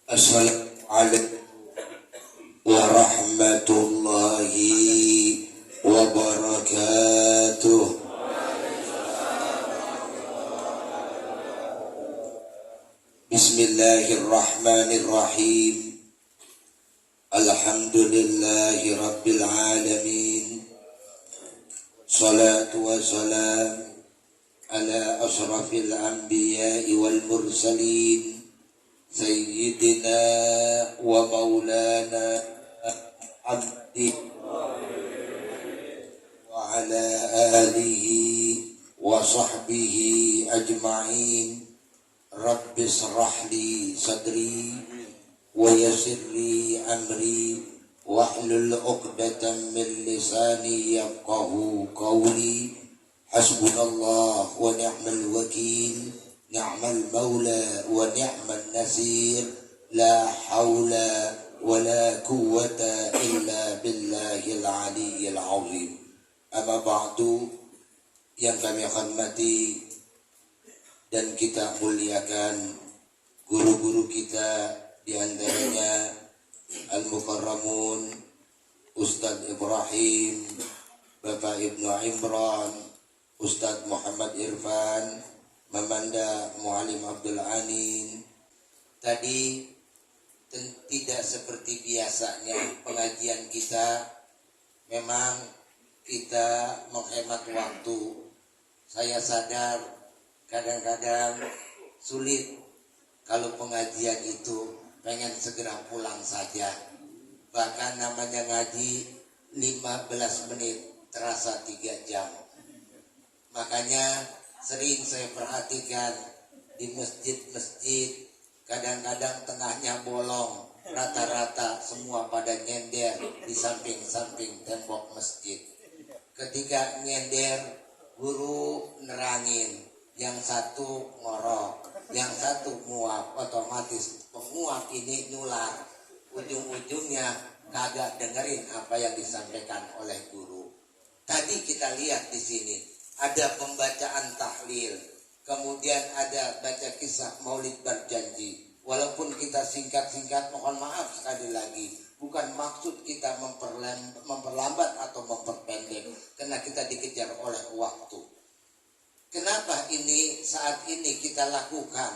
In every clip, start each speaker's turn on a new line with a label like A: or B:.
A: Assalamualaikum warahmatullahi wabarakatuh. Bismillahirrahmanirrahim. Alhamdulillahi rabbil alamin. Salatu wassalam ala asrafil anbiya'i wal mursalin Sayyidina wa maulana Muhammadin wa ala alihi wa sahbihi ajma'in. Rabbi shrah li sadri wa yassir li amri wahlul 'uqdatam min lisani yafqahu qawli. Hasbunallah wa ni'mal wakil, ni'mal maula wa ni'mal nasir, la haula wa la quwwata illa billahil aliyyil azim. Amma ba'du, yang kami hormati dan kita muliakan guru-guru kita, di antaranya Al-Mukarramun Ustadz Ibrahim, Bapak Ibnu Imran, Ustadz Muhammad Irfan, Mamanda Mu'alim Abdul Anin. Tadi tidak seperti biasanya pengajian kita, memang kita menghemat waktu. Saya sadar kadang-kadang sulit kalau pengajian itu pengen segera pulang saja. Bahkan namanya ngaji 15 menit terasa 3 jam. Makanya sering saya perhatikan di masjid-masjid, kadang-kadang tengahnya bolong, rata-rata semua pada nyender di samping-samping tembok masjid. Ketika nyender, guru nerangin, yang satu ngorok, yang satu nguap, otomatis penguap ini nular. Ujung-ujungnya kagak dengerin apa yang disampaikan oleh guru. Tadi kita lihat di sini ada pembacaan tahlil, kemudian ada baca kisah maulid berjanji. Walaupun kita singkat-singkat, mohon maaf sekali lagi, bukan maksud kita memperlambat atau memperpendek, karena kita dikejar oleh waktu. Kenapa ini saat ini kita lakukan?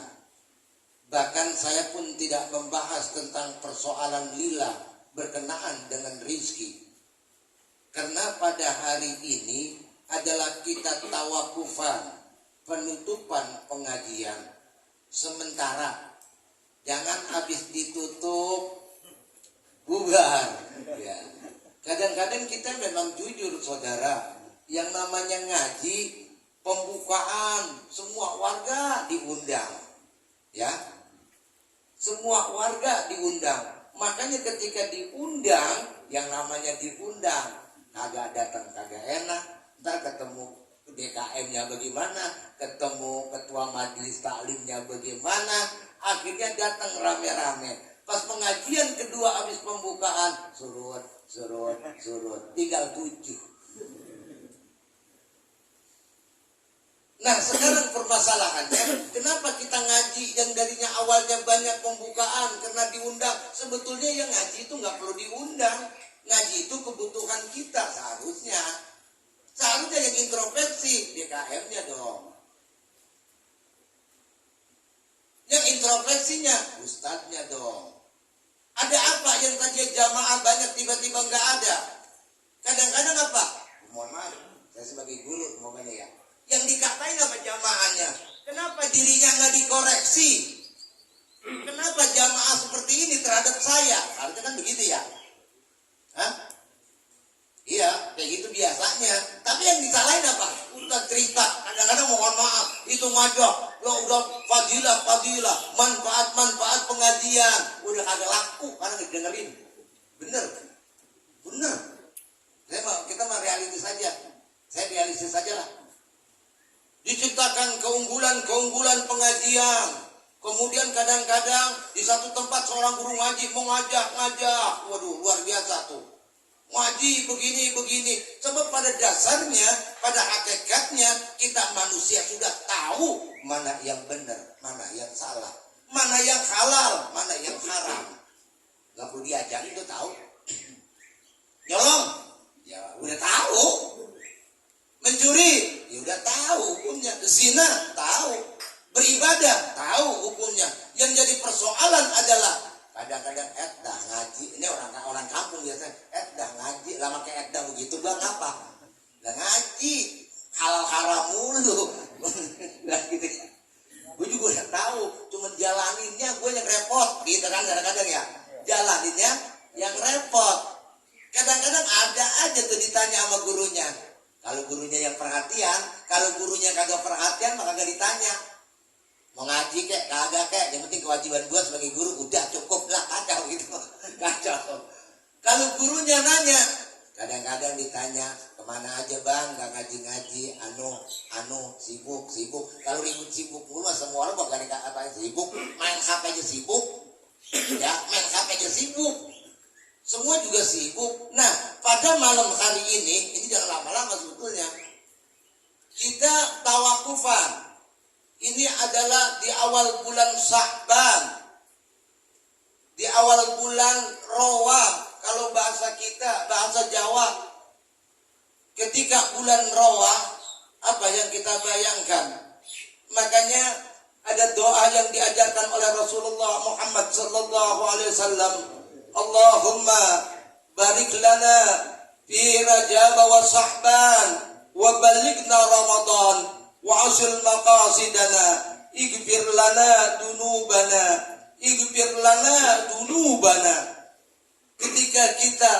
A: Bahkan saya pun tidak membahas tentang persoalan lila berkenaan dengan rizki, karena pada hari ini adalah kita tawakufan, penutupan pengajian sementara. Jangan habis ditutup bubar ya. Kadang-kadang kita memang jujur saudara, yang namanya ngaji pembukaan semua warga diundang ya, semua warga diundang. Makanya ketika diundang, yang namanya diundang kagak datang kagak enak. Ntar ketemu DKM-nya bagaimana, ketemu ketua majelis taklimnya bagaimana, akhirnya datang rame-rame. Pas pengajian kedua habis pembukaan, surut, tinggal 7. Nah sekarang permasalahannya, kenapa kita ngaji yang darinya awalnya banyak pembukaan karena diundang? Sebetulnya yang ngaji itu nggak perlu diundang. Ngaji itu kebutuhan kita seharusnya. Seharusnya yang introspeksi DKM-nya dong. Yang introspeksinya ustadznya dong. Ada apa yang tadi jamaah banyak tiba-tiba nggak ada? Kadang-kadang apa? Mohon maaf, saya sebagai guru momennya ya. Yang dikatain apa jamaahnya? Kenapa dirinya nggak dikoreksi? Kenapa jamaah seperti ini terhadap saya? Harusnya kan begitu ya? Hah? Iya, kayak gitu biasanya. Tapi yang disalahin apa? Udah cerita, kadang-kadang mohon maaf, itu ngajak, lo udah fadilah, manfaat pengajian, udah kagak laku karena dengerin. Bener. Kita mah realistis saja. Saya realistis saja lah. Diciptakan keunggulan pengajian. Kemudian kadang-kadang di satu tempat seorang guru ngaji mau ngajak. Waduh, luar biasa tuh. Ngaji begini. Sebab pada dasarnya, pada hakikatnya kita manusia sudah tahu mana yang benar, mana yang salah, mana yang yang halal, mana yang haram. Gak perlu diajarin, itu tahu. Nyolong, ya udah tahu. Mencuri, ya udah tahu hukumnya. Zina, tahu. Beribadah, tahu hukumnya. Yang jadi persoalan adalah kadang-kadang dah ngaji. Ini orang kampung biasanya, dah ngaji, lama kayak dah begitu bang apa? Dah ngaji, halal haram mulu. Nah gitu ya. Gue juga udah tahu, cuma jalaninnya gue yang repot, gitu kan kadang-kadang ya. Jalaninnya yang repot. Kadang-kadang ada aja tuh ditanya sama gurunya. Kalau gurunya yang perhatian, kalau gurunya kagak perhatian maka kagak ditanya. Mau ngaji kek, kagak kek, yang penting kewajiban gue sebagai guru udah cukup lah, kacau gitu. Kacau. Kalau gurunya nanya, kadang-kadang ditanya, kemana aja bang, gak ngaji-ngaji, sibuk. Kalau ribut sibuk mulu, semua orang bakal dikatain sibuk, main HP aja sibuk, ya main HP aja sibuk, semua juga sibuk. Nah, pada malam hari ini jangan lama-lama sebetulnya, kita tawakufan. Ini adalah di awal bulan Sya'ban, di awal bulan Rawah, kalau bahasa kita, bahasa Jawa. Ketika bulan Rawah, apa yang kita bayangkan? Makanya ada doa yang diajarkan oleh Rasulullah Muhammad sallallahu alaihi wasallam. Allahumma barik lana fi Rajab wa Sya'ban wa balighna Ramadan wa asil maqasidana ighfir lana dunubana. Ketika kita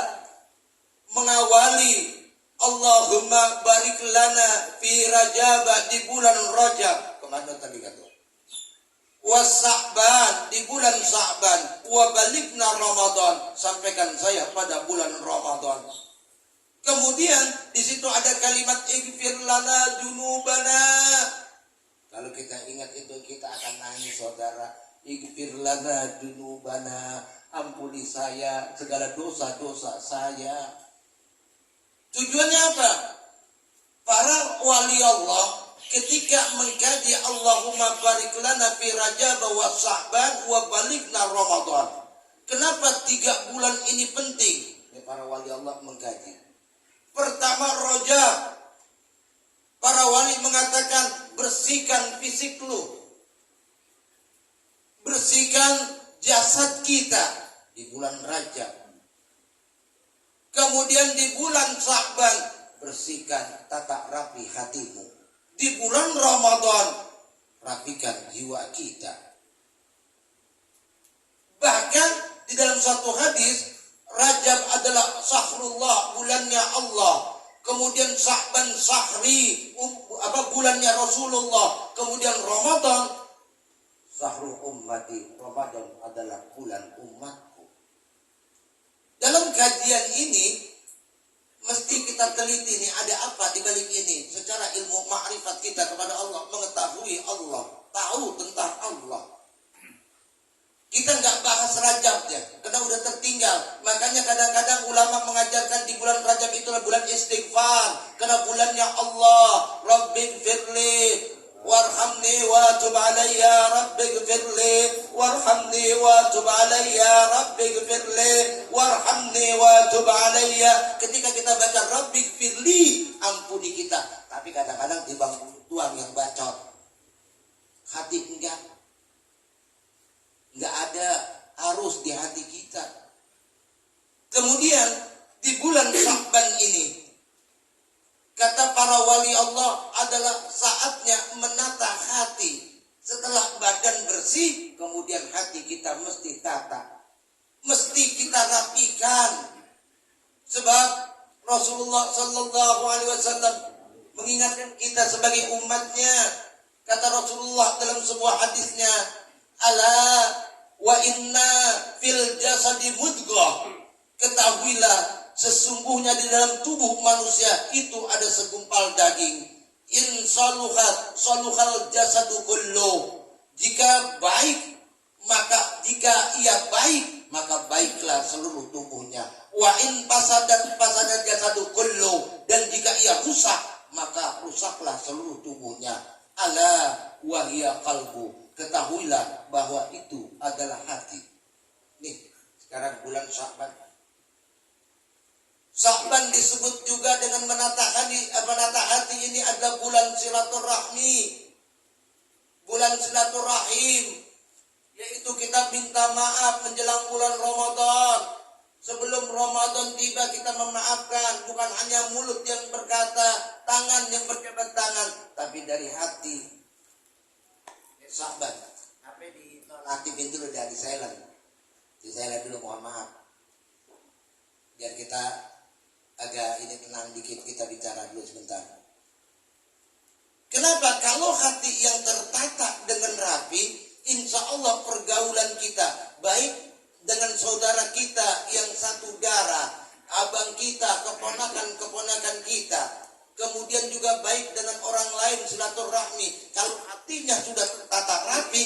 A: mengawali Allahumma barik lana fi Rajab, di bulan Rajab, kemana tadi kata? Wa Sya'ban, di bulan Sya'ban, wa balighna Ramadan, sampaikan saya pada bulan Ramadan. Kemudian di situ ada kalimat ighfir lana dunubana. Kalau kita ingat itu kita akan nangis saudara. Ighfir lana dunubana, ampuni saya segala dosa-dosa saya. Tujuannya apa? Para wali Allah ketika mengkaji Allahumma barik lana fi Rajab wa Sya'ban wa balighna Ramadan. Kenapa 3 bulan ini penting? Ini para wali Allah mengkaji. Pertama Rajab. Para wali mengatakan bersihkan fisik lu, bersihkan jasad kita di bulan Rajab. Kemudian di bulan Sya'ban bersihkan tata rapi hatimu. Di bulan Ramadan rapikan jiwa kita. Bahkan di dalam satu hadis, Rajab adalah syahrullah, bulannya Allah. Kemudian Sya'ban syahri, bulannya Rasulullah. Kemudian Ramadan syahrul ummati, Ramadan adalah bulan umatku. Dalam kajian ini mesti kita teliti nih, ada apa di balik ini. Secara ilmu ma'rifat kita kepada Allah, mengetahui Allah, tahu tentang Allah. Kita nggak bahas Rajabnya, karena udah tertinggal. Makanya kadang-kadang ulama mengajarkan di bulan Rajab itulah bulan istighfar, karena bulannya Allah. Rabbighfirli warhamni wa tub alayya, Rabbighfirli warhamni wa tub alayya, Rabbighfirli warhamni wa tub alayya. Ketika kita baca Rabbighfirli, ampuni kita. Tapi kadang-kadang timbang tuang yang bacot, hati enggak ada arus di hati kita. Kemudian di bulan Sya'ban ini, kata para wali Allah, adalah saatnya menata hati. Setelah badan bersih, kemudian hati kita mesti tata, mesti kita rapikan. Sebab Rasulullah sallallahu alaihi wasallam mengingatkan kita sebagai umatnya. Kata Rasulullah dalam sebuah hadisnya, ala wa inna fil jasadi mudghah, ketahuilah sesungguhnya di dalam tubuh manusia itu ada segumpal daging. In saluhat saluhal jasadu kullu, jika baik maka jika ia baik maka baiklah seluruh tubuhnya. Wa in fasadat fasadat jasadu kullu, dan jika ia rusak maka rusaklah seluruh tubuhnya. Ala wa hiya qalbu, ketahuilah bahwa itu adalah hati. Nih, sekarang bulan Sya'ban. Sya'ban disebut juga dengan menata hati ini adalah bulan silaturahmi. Bulan silaturahim. Yaitu kita minta maaf menjelang bulan Ramadan. Sebelum Ramadan tiba kita memaafkan. Bukan hanya mulut yang berkata, tangan yang berjabat tangan, tapi dari hati. Sya'ban. Apa dinonaktifin dulu dari silent. Di silent dulu, mohon maaf. Biar kita agak ini tenang dikit, kita bicara dulu sebentar. Kenapa? Kalau hati yang tertata dengan rapi, insya Allah pergaulan kita, baik dengan saudara kita yang satu darah, abang kita, keponakan kita, kemudian juga baik dengan orang lain silaturahmi. Kalau hatinya sudah tertata rapi,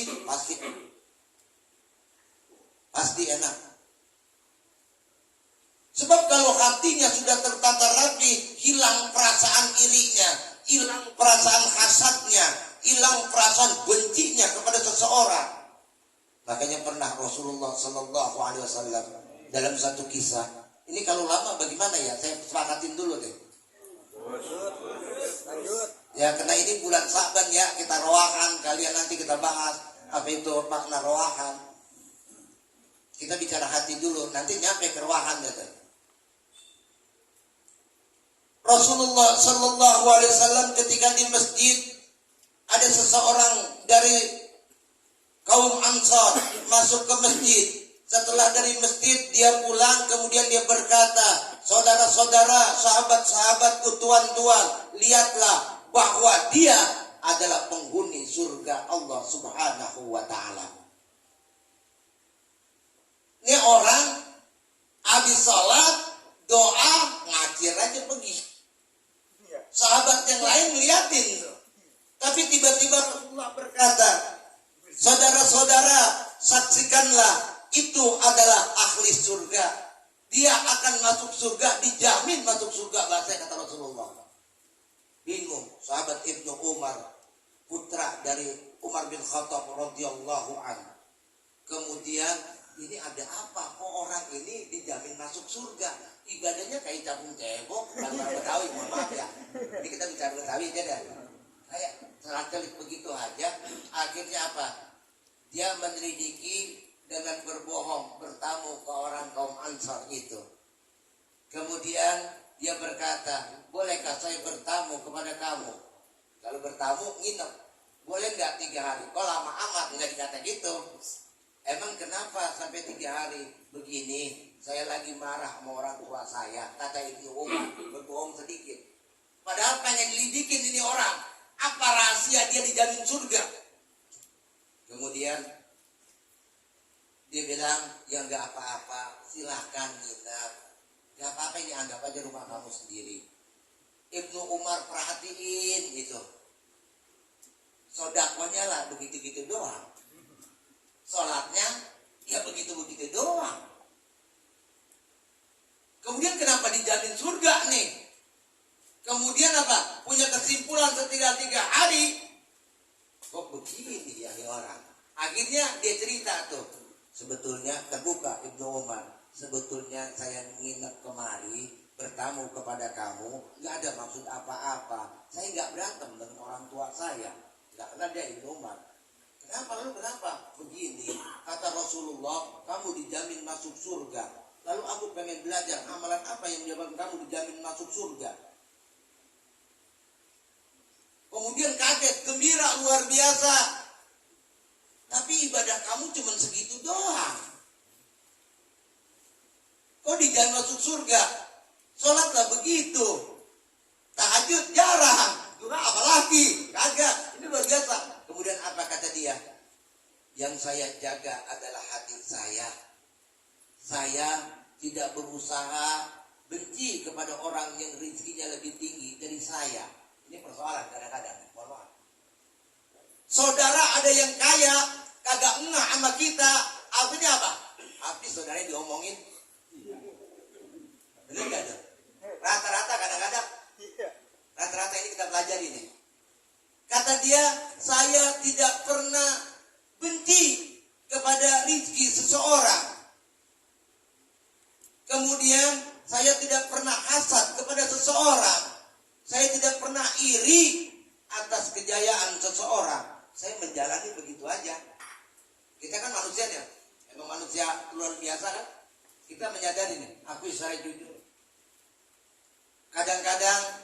A: pasti enak. Sebab kalau hatinya sudah tertata rapi, hilang perasaan irinya, hilang perasaan hasadnya, hilang perasaan bencinya kepada seseorang. Makanya pernah Rasulullah Sallallahu Alaihi Wasallam dalam satu kisah. Ini kalau lama bagaimana ya? Saya sepakatin dulu deh. Lanjut. Ya, karena ini bulan Sya'ban ya, kita roahan. Kalian nanti kita bahas apa itu makna roahan. Kita bicara hati dulu, nanti nyampe ke roahan gitu. Rasulullah Sallallahu Alaihi Wasallam ketika di masjid ada seseorang dari kaum Ansar masuk ke masjid. Setelah dari masjid dia pulang, kemudian dia berkata, saudara-saudara, sahabat-sahabatku, tuan-tuan, lihatlah bahwa dia adalah penghuni surga Allah Subhanahu wa Ta'ala. Ini orang habis sholat, doa, ngacir aja pergi. Sahabat yang lain ngeliatin. Tapi tiba-tiba Rasulullah berkata, saudara-saudara, saksikanlah, itu adalah ahli surga. Dia akan masuk surga, dijamin masuk surga, bahasa kata Rasulullah. Bingung sahabat Ibnu Umar, putra dari Umar bin Khattab radhiyallahu anhu. Kemudian ini ada apa? Kok orang ini dijamin masuk surga? Ibadahnya kayak cabung cebok, bahasa Betawi, mohon maaf ya. Ini kita bicara Betawi aja deh. Kayak selang-seling begitu aja. Akhirnya apa? Dia menyelidiki dengan berbohong, bertamu ke orang kaum Ansar itu. Kemudian dia berkata, bolehkah saya bertamu kepada kamu? Kalau bertamu, nginep. Boleh nggak 3 hari? Kok lama amat? Nggak dikata gitu. Emang kenapa sampai 3 hari? Begini, saya lagi marah sama orang tua saya. Kata Ibnu Umar, berbohong sedikit. Padahal pengen lidikin ini orang. Apa rahasia dia dijamin surga? Kemudian dia bilang, ya nggak apa-apa, silahkan nginep. Nggak apa-apa, ini anggap aja rumah kamu sendiri. Ibnu Umar perhatiin gitu. Sodakonya lah begitu-gitu doang. Sholatnya ya begitu-begitu doang. Kemudian kenapa dijamin surga nih? Kemudian apa? Punya kesimpulan setelah 3 hari. Kok begini ya ini orang? Akhirnya dia cerita tuh. Sebetulnya terbuka Ibnu Umar. Sebetulnya saya nginep kemari, bertamu kepada kamu, nggak ada maksud apa-apa. Saya nggak berantem dengan orang tua saya. Nggak kenal dia Ibnu Umar. Kenapa lalu kenapa? Begini, kata Rasulullah, kamu dijamin masuk surga. Lalu aku pengen belajar amalan apa yang menyebabkan kamu dijamin masuk surga. Kemudian kaget, gembira luar biasa. Tapi ibadah kamu cuma segitu doang. Kok dijamin masuk surga? Sholatlah begitu. Tahajud jarang. Juga apalagi? Kagak. Ini luar biasa. Kemudian apa kata dia? Yang saya jaga adalah hati saya. Saya tidak berusaha benci kepada orang yang rezekinya lebih tinggi dari saya. Ini persoalan kadang-kadang. Mohon maaf. Saudara ada yang kaya, kagak ngeh sama kita. Artinya apa? Habis saudaranya diomongin. Benar gak tuh? Rata-rata kadang-kadang. Rata-rata ini kita pelajari nih. Kata dia, saya tidak pernah benci kepada rezeki seseorang. Kemudian saya tidak pernah hasad kepada seseorang. Saya tidak pernah iri atas kejayaan seseorang. Saya menjalani begitu aja. Kita kan manusianya, emang manusia luar biasa kan? Kita menyadari nih, aku secara jujur. Kadang-kadang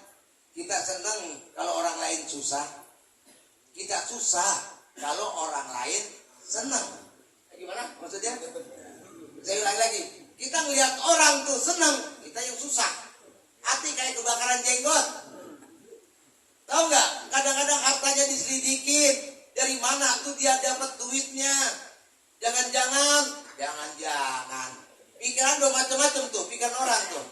A: kita senang kalau orang lain susah. Kita susah kalau orang lain senang. Gimana maksudnya? Saya ulangi lagi. Kita ngelihat orang tuh senang, kita yang susah. Hati kayak kebakaran jenggot. Tahu nggak? Kadang-kadang hartanya diselidikin. Dari mana tuh dia dapat duitnya? Jangan-jangan. Pikiran udah macam-macam tuh, pikiran orang tuh.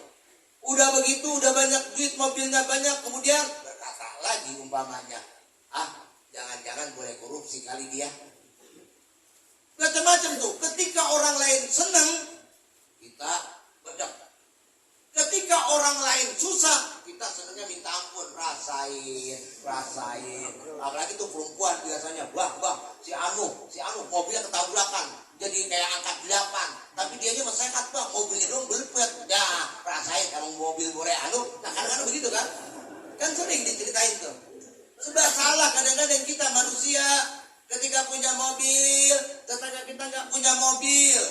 A: Udah begitu, udah banyak duit, mobilnya banyak, kemudian berkata lagi umpamanya, jangan-jangan boleh korupsi kali dia. Macam-macam tuh. Ketika orang lain senang, kita bedak. Ketika orang lain susah, kita senangnya minta ampun, rasain. Apalagi tuh perempuan biasanya, bang, si Anu mobilnya ketabrakan, jadi kayak angkat 8. Tapi dianya masih sehat bang, mobilnya dong belepet. Ya, rasain kalau mobil bore Anu. Nah kadang-kadang begitu kan? Kan sering diceritain tuh. Sebab salah kadang-kadang kita manusia, ketika punya mobil, tetangga kita nggak punya mobil.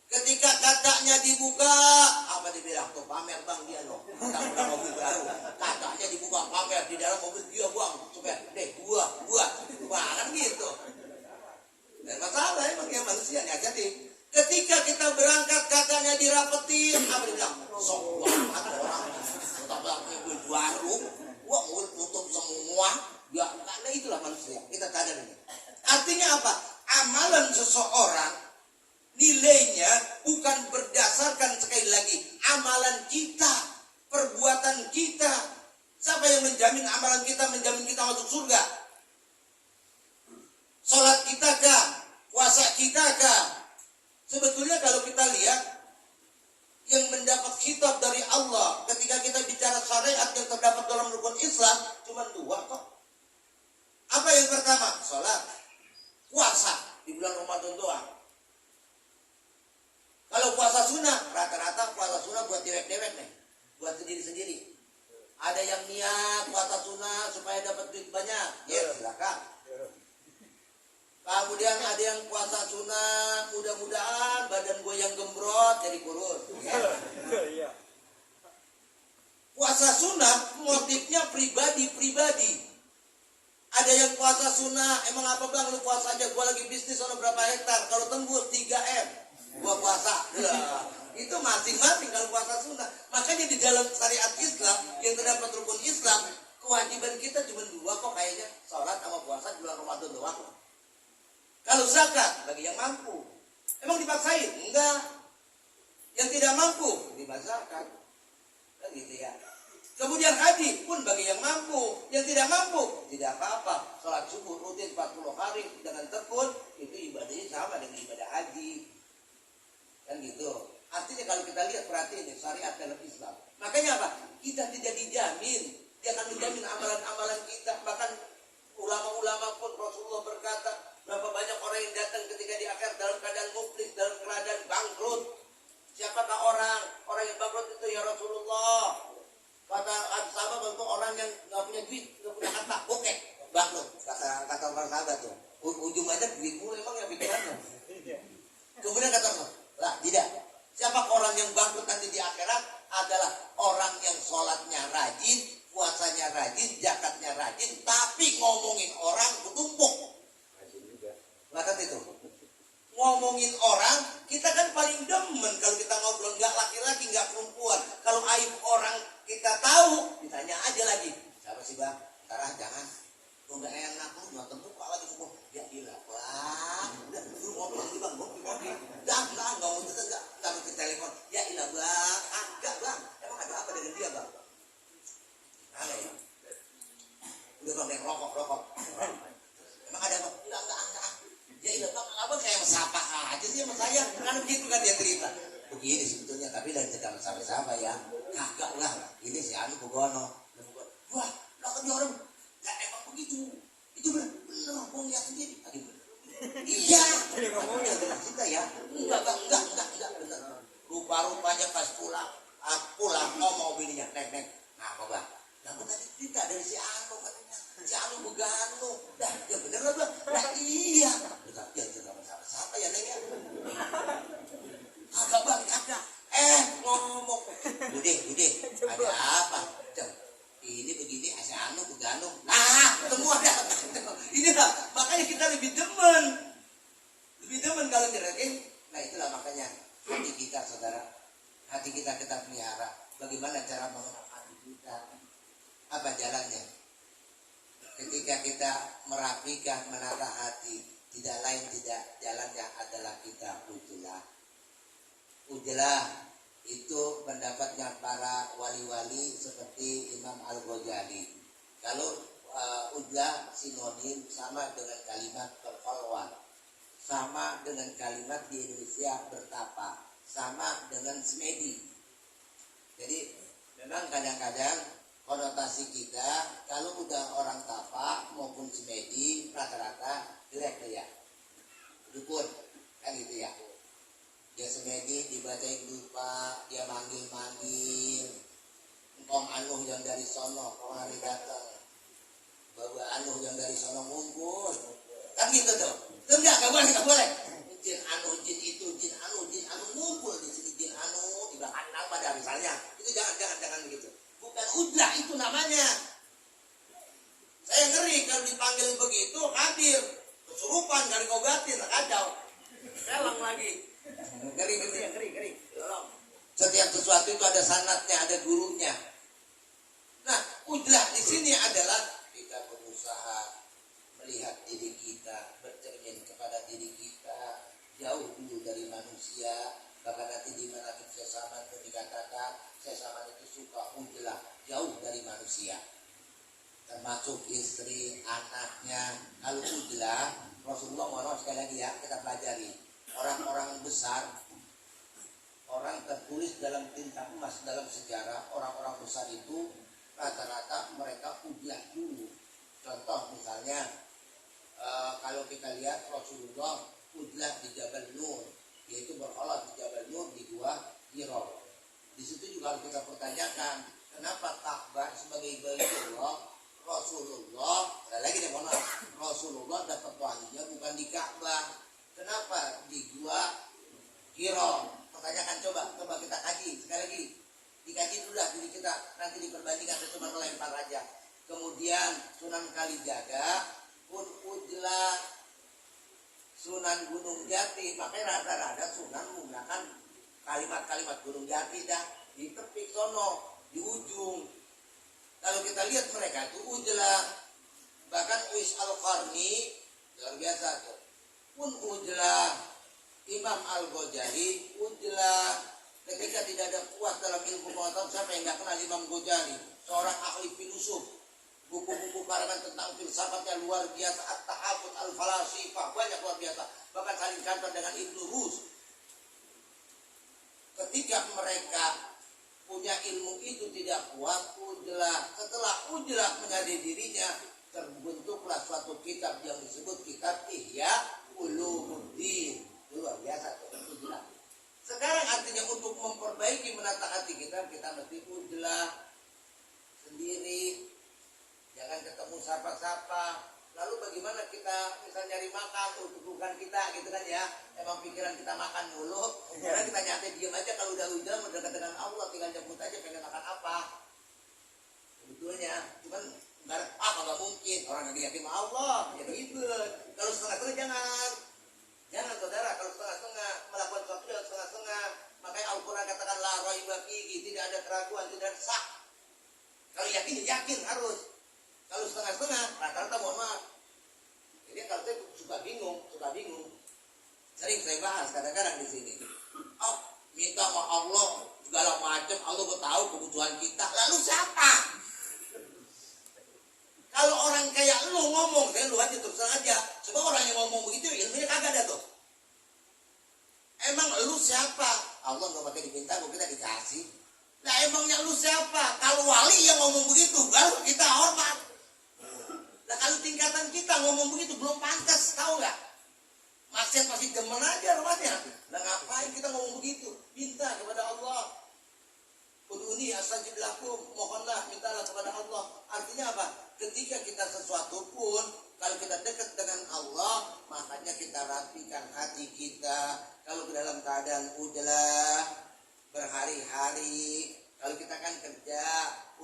A: Ketika kacanya dibuka, apa dibilang tuh, pamer bang dia loh, kita punya mobil baru. Kacanya dibuka, pamer di dalam mobil dia bang, coba deh gua kan gitu. Dan masalah emang yang manusia nih jadi. Ketika kita berangkat kacanya dirapetin, apa dibilang? Sok banget orang, kita punya mobil baru, gua nutup semua. Ya, karena itulah manusia. Kita sadar ini. Artinya apa? Amalan seseorang nilainya bukan berdasarkan sekali lagi amalan kita, perbuatan kita. Siapa yang menjamin amalan kita menjamin kita masuk surga? Salat kita kah? Puasa kita kah? Sebetulnya kalau kita lihat yang mendapat khitab dari Allah ketika kita bicara syariat yang terdapat dalam rukun Islam cuma 2 kok. Apa yang pertama? Salat, puasa di bulan Ramadan doang. Kalau puasa sunnah, rata-rata puasa sunnah buat dewek-dewek nih. Buat sendiri-sendiri. Ada yang niat puasa sunnah supaya dapat duit banyak. Ya, silakan. Kemudian ada yang puasa sunnah, mudah-mudahan badan gue yang gembrot jadi kurus. Ya. Puasa sunnah motifnya pribadi. Ada yang puasa sunnah, emang apa bang lu puasa aja, gue lagi bisnis sono berapa hektar. Kalau tembus 3M. Gua puasa, itu masing-masing kalau puasa sunnah. Makanya di dalam syariat Islam yang terdapat rukun Islam, kewajiban kita cuma 2 kok kayaknya, sholat sama puasa di bulan Ramadan doang. Kalau zakat bagi yang mampu, emang dipaksain? Enggak. Yang tidak mampu dibazarkan, kan gitu ya. Kemudian haji pun bagi yang mampu, yang tidak mampu tidak apa-apa. Sholat subuh rutin 40 hari dengan tekun, itu ibadahnya sama dengan ibadah haji. Kan gitu. Artinya kalau kita lihat perhatiin nih syariat dalam Islam. Makanya apa? Kita tidak dijamin. Dia akan menjamin amalan-amalan kita. Bahkan ulama-ulama pun Rasulullah berkata, berapa banyak orang yang datang ketika di akhir dalam keadaan muflis, dalam keadaan bangkrut. Siapakah orang yang bangkrut itu ya Rasulullah? Kata sahabat itu orang yang nggak punya duit, nggak punya harta, bokeh, bangkrut. Kata orang sahabat tuh. Ujung aja duit mulu emang yang pikirannya. Kemudian kata Allah, lah tidak. Siapa orang yang bangkrut nanti di akhirat adalah orang yang sholatnya rajin, puasanya rajin, zakatnya rajin, tapi ngomongin orang bertumpuk. Bahkan itu ngomongin orang, kita kan paling demen kalau kita ngobrol, nggak laki-laki, nggak perempuan. Kalau aib orang kita tahu, ditanya aja lagi. Siapa sih bang? Tarah jangan. Lu nggak enak, lu nonton buka lagi ngomong. Ya ilah bang, udah lu ngobrol lagi bang, ngopi. Jangan nggak mau enggak ke telepon. Ya ilah bang, enggak bang. Emang ada apa dengan dia bang? Ada ya. Udah bang yang rokok. Emang ada apa? Enggak. Ya ilah bang, abang kayak mesapa aja sih sama saya. Kan begitu kan dia cerita. Begini sebetulnya, tapi dari cerita sama ya. Kagak lah, ini si Anu Bogono. Wah, lah kan dia orang. Ya emang begitu. Itu benar, gue lihat sendiri. Lagi benar. Iya. Jangan cinta ya. Enggak bener. Rupa-rupanya pas pulang ngomong bininya, neng. Nah, Bang. Yang tadi cerita dari si Anu katanya. Si Anu beganu. Dah, ya bener lah, Bang. Nah, iya. Ya cerita siapa ya, Neng ya? Agak Bang, ada. Ngomong. Bude, ada apa? Ini begini, si Anu beganu. Nah, ketemu ada. Inilah, makanya kita lebih demen kalau nyerahin. Nah, itulah makanya hati kita, saudara. Hati kita pelihara. Bagaimana cara mengenal hati kita? Apa jalannya? Ketika kita merapikan, menata hati, tidak lain jalannya adalah kita ujlah. Itu pendapatnya para wali-wali seperti Imam Al-Ghazali. Kalau ujlah sinonim sama dengan kalimat berkolwan, sama dengan kalimat di Indonesia bertapa, sama dengan semedi. Jadi memang kadang-kadang konotasi kita kalau udah orang tapa maupun semedi rata-rata jelek ya, dukun kan gitu ya. Dia semedi dibacain lupa, dia manggil engkong anuh yang dari sono kong hari datang, bawa anuh yang dari sono ngumpul kan gitu tuh. Enggak boleh. Jin anu jin itu jin anu ngumpul di sini, jin anu di belakang pada misalnya. Itu jangan begitu. Bukan ujlah itu namanya. Saya ngeri kalau dipanggil begitu hadir kesurupan kali ngobatin kacau. Selang lagi. Ngeri. Setiap sesuatu itu ada sanatnya, ada gurunya. Nah, ujlah di sini adalah kita berusaha melihat diri kita, bercermin kepada diri kita, jauh dulu dari manusia. Bahkan nanti di mana kesamaan itu dikatakan, kesamaan itu suka ujlah, jauh dari manusia. Termasuk istri, anaknya. Kalau ujlah, Rasulullah mohon sekali lagi ya, kita pelajari. Orang-orang besar, orang tertulis dalam tinta emas dalam sejarah, orang-orang besar itu rata-rata mereka ujlah dulu. Contoh misalnya, kalau kita lihat Rasulullah ujlah di Jabal Nur, yaitu berkholat di Jabal Nur di Gua Hira. Di situ juga harus kita pertanyakan, kenapa Ka'bah sebagai Baitullah Rasulullah, Rasulullah dapat wahyunya bukan di Ka'bah. Kenapa di Gua Hira? Pertanyakan, coba kita kaji sekali lagi. Dikaji dulu dah diri kita, nanti diperbandingkan, cuma melempar aja. Kemudian Sunan Kalijaga pun ujlah, Sunan Gunung Jati, makanya rada-rada Sunan menggunakan kalimat-kalimat Gunung Jati dah di tepi sono, di ujung. Kalau kita lihat mereka itu ujlah, bahkan Uwais Al-Qarni luar biasa tuh, pun ujlah. Imam Al-Ghazali ujlah. Ketika tidak ada kuat dalam ilmu pengetahuan, siapa yang nggak kenal Imam Ghazali? Seorang ahli filosof. Buku-buku karangan tentang filsafatnya luar biasa. At-Tahafut Al-Falasifah, banyak luar biasa. Bahkan saling kantor dengan Ibnu Rus. Ketika mereka punya ilmu itu tidak kuat, ujlah. Setelah ujlah menjadi dirinya, terbentuklah suatu kitab yang disebut kitab Ihya Ulumuddin. Luar biasa tuh ujlah. Sekarang artinya untuk memperbaiki menata hati kita mesti ujlah sendiri. Jangan ketemu siapa-siapa. Lalu bagaimana kita misalnya nyari makan untuk bukan kita gitu kan ya. Emang pikiran kita makan dulu. Karena kita nyantai diam aja, kalau udah ujlah mendekat dengan Allah tinggal jemput aja pengen makan apa. Sebetulnya cuman apa nggak mungkin orang yang yakin sama Allah ya ribet. Kalau setengah-setengah jangan saudara, kalau setengah-setengah melakukan sesuatu dengan setengah-setengah. Makanya Al-Quran katakan la raiba fihi, tidak ada keraguan, tidak ada syak. Kalau yakin harus. Kalau setengah-setengah rata-rata mohon maaf. Jadi kalau saya suka bingung. Sering saya bahas kadang-kadang di sini. Oh, minta sama Allah segala macam, Allah tahu kebutuhan kita. Lalu siapa? Kalau orang kayak lu ngomong, saya lu aja terus aja. Sebab orang yang ngomong begitu ilmunya kagak ada tuh. Emang lu siapa? Allah nggak pakai diminta, kok kita dikasih. Nah emangnya lu siapa? Kalau wali yang ngomong begitu, baru kita hormat. Nah kalau tingkatan kita ngomong begitu belum pantas, tahu nggak? Maksiat pasti demen aja rumahnya. Nah ngapain kita ngomong begitu? Minta kepada Allah. Ud'uni astajib lakum, mohonlah, mintalah kepada Allah. Artinya apa? Ketika kita sesuatu pun, kalau kita dekat dengan Allah, makanya kita rapikan hati kita. Kalau dalam keadaan ujlah, berhari-hari, kalau kita kan kerja,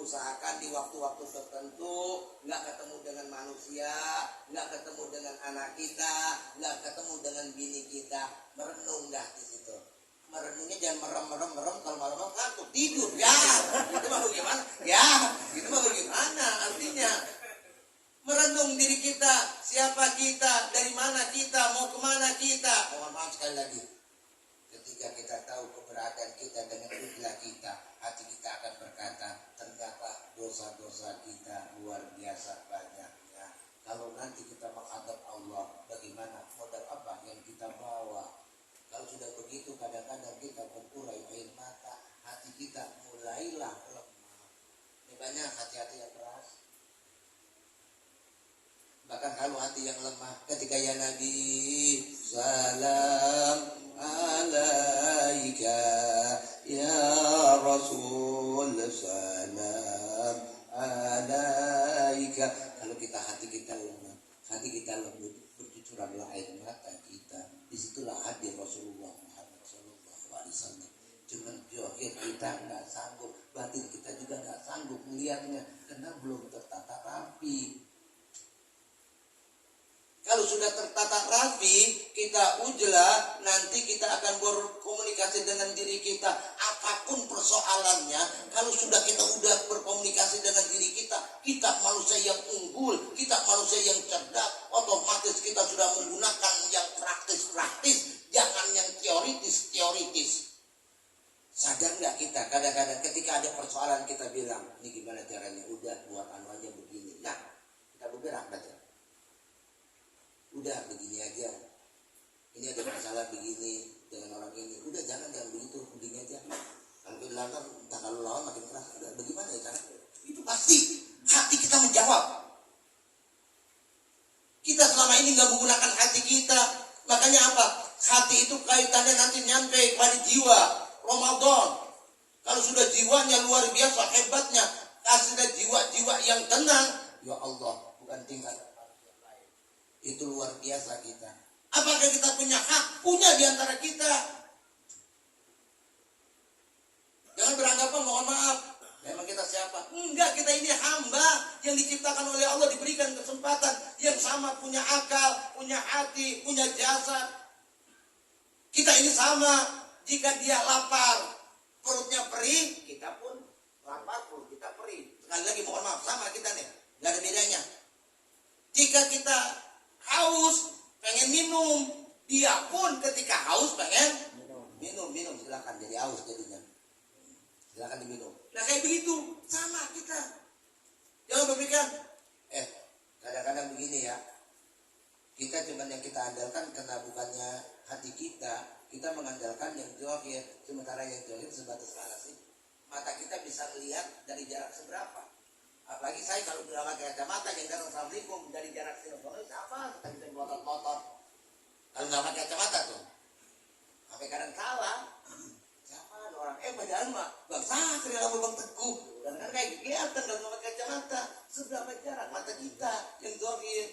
A: usahakan di waktu-waktu tertentu, nggak ketemu dengan manusia, nggak ketemu dengan anak kita, nggak ketemu dengan bini kita, merenung dah di situ. Merenungnya jangan merem, kalau malam-malam kantuk tidur ya, itu mah bagaimana? Ya, itu mah bagaimana? Artinya merenung diri kita, siapa kita, dari mana kita, mau kemana kita. Mohon maaf sekali lagi. Ketika kita tahu keberadaan kita dengan ujlah kita, hati kita akan berkata, ternyata dosa-dosa kita luar biasa banyaknya. Kalau nanti kita menghadap Allah, bagaimana modal apa yang kita bawa? Kalau sudah begitu, kadang-kadang kita berurai air mata, hati kita mulailah lemah. Ini banyak hati-hati yang keras. Bahkan kalau hati yang lemah, ketika ya Nabi, salam alaika ya Rasul, salam alaika. Kalau hati kita lemah, hati kita lembut, bercucuranlah air mata kita. Disitulah hadir Rasulullah Muhammad SAW. Cuman zahir kita nggak sanggup, batin kita juga nggak sanggup melihatnya karena belum tertata rapi. Kalau sudah tertata rapi, kita ujlah, nanti kita akan berkomunikasi dengan diri kita. Apapun persoalannya, kalau sudah kita udah berkomunikasi dengan diri kita, kita manusia yang unggul, kita manusia yang cerdas, otomatis kita sudah menggunakan yang praktis-praktis, jangan yang teoritis. Sadar nggak kita kadang-kadang ketika ada persoalan kita bilang, ini gimana caranya? Udah buat anuannya begini. Nah, kita bergerak baca. Udah begini aja. Ini ada masalah begini dengan orang ini. Udah jangan begitu, begini aja. Kalau kita lawan, entah kalau lawan makin keras. Udah bagaimana ya cara? Itu pasti hati kita menjawab. Kita selama ini nggak menggunakan hati kita. Makanya apa? Hati itu kaitannya nanti nyampe kepada jiwa. Ramadan. Kalau sudah jiwanya luar biasa hebatnya, kasih jiwa-jiwa yang tenang. Ya Allah, bukan tinggal. Itu luar biasa kita. Apakah kita punya hak? Punya di antara kita. Jangan beranggapan mohon maaf, memang kita siapa? Enggak, kita ini hamba yang diciptakan oleh Allah, diberikan kesempatan yang sama, punya akal, punya hati, punya jasad. Kita ini sama. Jika dia lapar, perutnya perih, kita pun lapar, perut kita perih. Sekali lagi mohon maaf, sama kita nih, nggak ada bedanya. Jika kita haus, pengen minum, dia pun ketika haus pengen minum, silakan jadi haus jadinya, silakan diminum. Nah kayak begitu sama kita. Jangan berpikir, kadang-kadang begini ya, kita cuman yang kita andalkan karena bukannya hati kita mengandalkan yang zahir, sementara yang zahir sebatas mana sih? Mata kita bisa melihat dari jarak seberapa? Apalagi saya kalau bilang pakai kacamata yang datang assalamualaikum dari jarak sini, apa? Kita bisa melotot-lotot. Kalau nggak pakai kacamata tuh, sampai kadang salah. Siapa orang? Padahal mah bang Sakri sama bang Teguh. Dan kan kayak kelihatan kalau nggak pakai kacamata. Seberapa jarak mata kita yang zahir,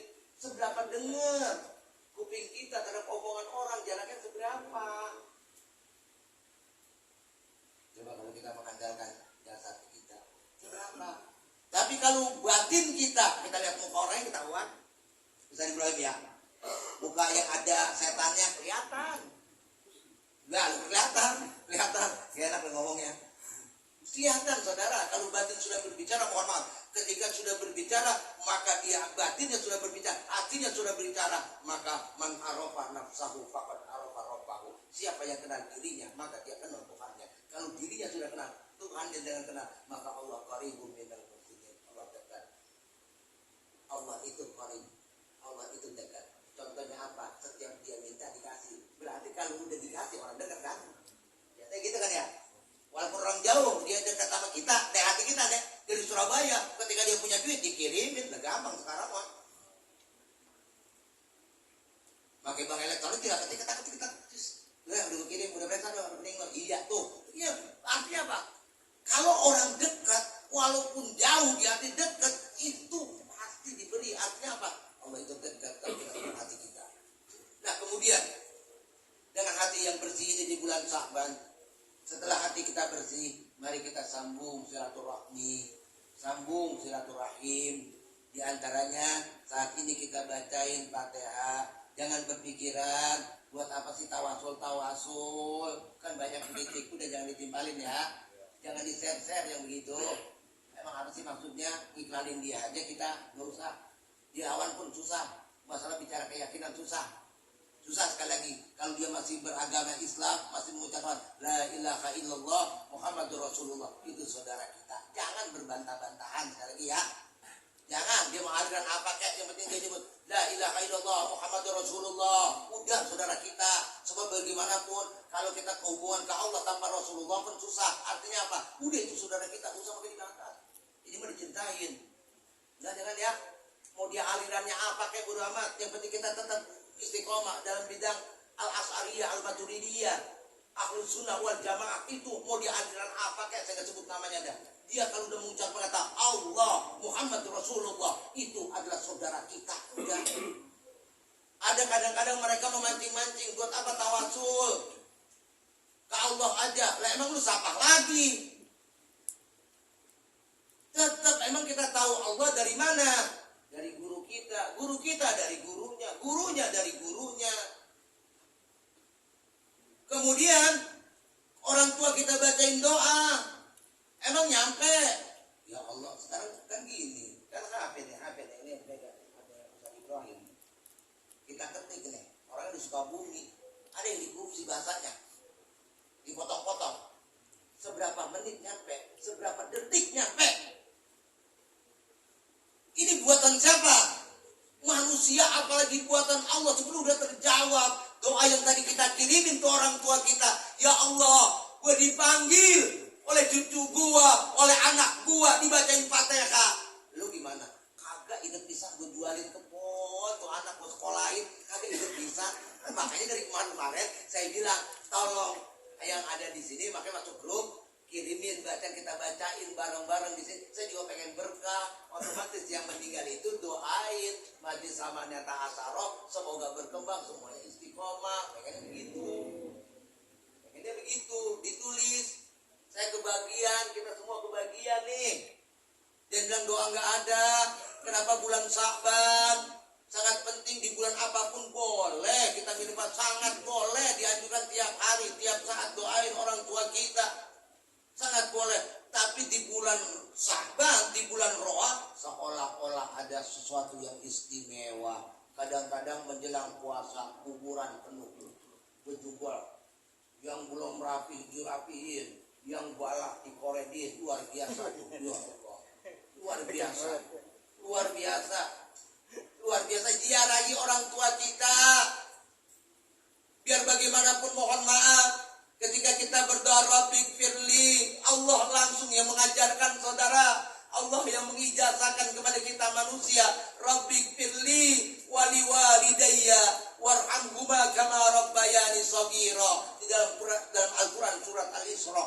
A: seberapa dengar kuping kita terhadap omongan orang, jaraknya seberapa? Coba kalau kita mengandalkan jasad kita, seberapa? Tapi kalau batin kita lihat muka orang yang ketahuan. Bisa Ibrahim ya, muka yang ada setannya kelihatan. Enggak, kelihatan. Gak enak ngomongnya. Kelihatan saudara, kalau batin sudah berbicara, mohon maaf. Ketika sudah berbicara, maka dia batinnya sudah berbicara, hatinya sudah berbicara. Maka man arafa nafsahu faqad arafa rabbahu. Siapa yang kenal dirinya, maka dia kenal Tuhannya. Kalau dirinya sudah kenal, Tuhannya dengan kenal, maka Allah qaribun minal muhsinin. Allah dekat. Allah itu qarib. Allah itu dekat. Contohnya apa? Setiap dia minta dikasih. Berarti kalau udah dikasih orang dekat kan? Ya gitu kan ya? Walaupun orang jauh, dia dekat sama kita, hati kita deh. Dari Surabaya, ketika dia punya duit, dikirimin, udah gampang sekarang mah. Pakai bank elektronik tinggal ini di bulan Sya'ban, setelah hati kita bersih, mari kita sambung silaturahmi, sambung silaturahim. Di antaranya saat ini kita bacain Fatihah. Jangan berpikiran buat apa sih tawasul, kan banyak kritik, udah jangan ditimpalin ya, jangan di share yang begitu. Emang apa sih maksudnya? Iklanin dia aja, kita nggak usah. Di awal pun susah, masalah bicara keyakinan susah sekali lagi. Kalau dia masih beragama Islam, masih mengucapkan la ilaha illallah Muhammadur Rasulullah, itu saudara kita. Jangan berbantah-bantahan sekali lagi ya. Jangan dia mengalirkan apa kayak, yang penting dia nyebut la ilaha illallah Muhammadur Rasulullah. Udah saudara kita. Sebab bagaimanapun kalau kita kehubungan ke Allah tanpa Rasulullah pun susah. Artinya apa? Udah itu saudara kita, usah pakai dibantah. Ini mah dicintain. Jangan ya. Mau dia alirannya apa kayak bodo amat. Yang penting kita tetap istiqomah dalam bidang al-as'ariyah, al-maturidiyah, ahlus sunnah wal jamaah. Itu mau dia aliran apa kayak, saya nggak sebut namanya dah. Dia kalau udah mengucapkan kata Allah Muhammad Rasulullah, itu adalah saudara kita. Udah. Ada kadang-kadang mereka memancing-mancing buat apa tawasul ke Allah aja. Lah emang lu siapa lagi? Tetap emang kita tahu Allah dari mana? Dari guru kita dari gurunya dari gurunya. Kemudian orang tua kita bacain doa, emang nyampe? Ya Allah, sekarang kan gini, kan HP ini pegang HP Ustaz Ibrahim. Kita ketik nih, orang di Sukabumi, ada yang dikorupsi bahasanya, dipotong-potong. Seberapa menit nyampe, seberapa detik nyampe. Ini buatan siapa? Manusia, apalagi buatan Allah. Sebelum udah terjawab doa yang tadi kita kirimin ke orang tua kita. Ya Allah, gue dipanggil oleh cucu gue, oleh anak gue, dibacain Fatihah. Lu gimana? Kagak inget bisa gue jualin kebun, tuh anak gue sekolahin, kagak inget bisa. Makanya dari kemarin saya bilang, tolong yang ada di sini, makanya masuk grup, kirimin bacaan, kita bacain bareng-bareng di sini. Saya juga pengen berkah. Otomatis yang meninggal itu doain majlis samanya ta'asarok, semoga berkembang, semuanya istiqomah. Pengennya begitu, ditulis. Saya kebagian, kita semua kebagian nih. Dan bilang doa nggak ada. Kenapa bulan Sya'ban? Sangat penting, di bulan apapun boleh kita minum, sangat boleh dianjurkan tiap hari, tiap saat doain orang tua kita. Sangat boleh. Tapi di bulan Sya'ban, di bulan Roah, seolah-olah ada sesuatu yang istimewa. Kadang-kadang menjelang puasa, kuburan penuh, bejubel. Yang belum rapi dirapihin, yang balak dikoredin, luar biasa. Luar biasa ziarahi orang tua kita. Biar bagaimanapun mohon maaf, ketika kita berdoa Rabbik firli, Allah langsung yang mengajarkan saudara, Allah yang mengijazahkan kepada kita manusia, Rabbik firli wali walidayya warhamhuma kama rabbayani shaghira. Di dalam Al-Quran surat Al-Isra,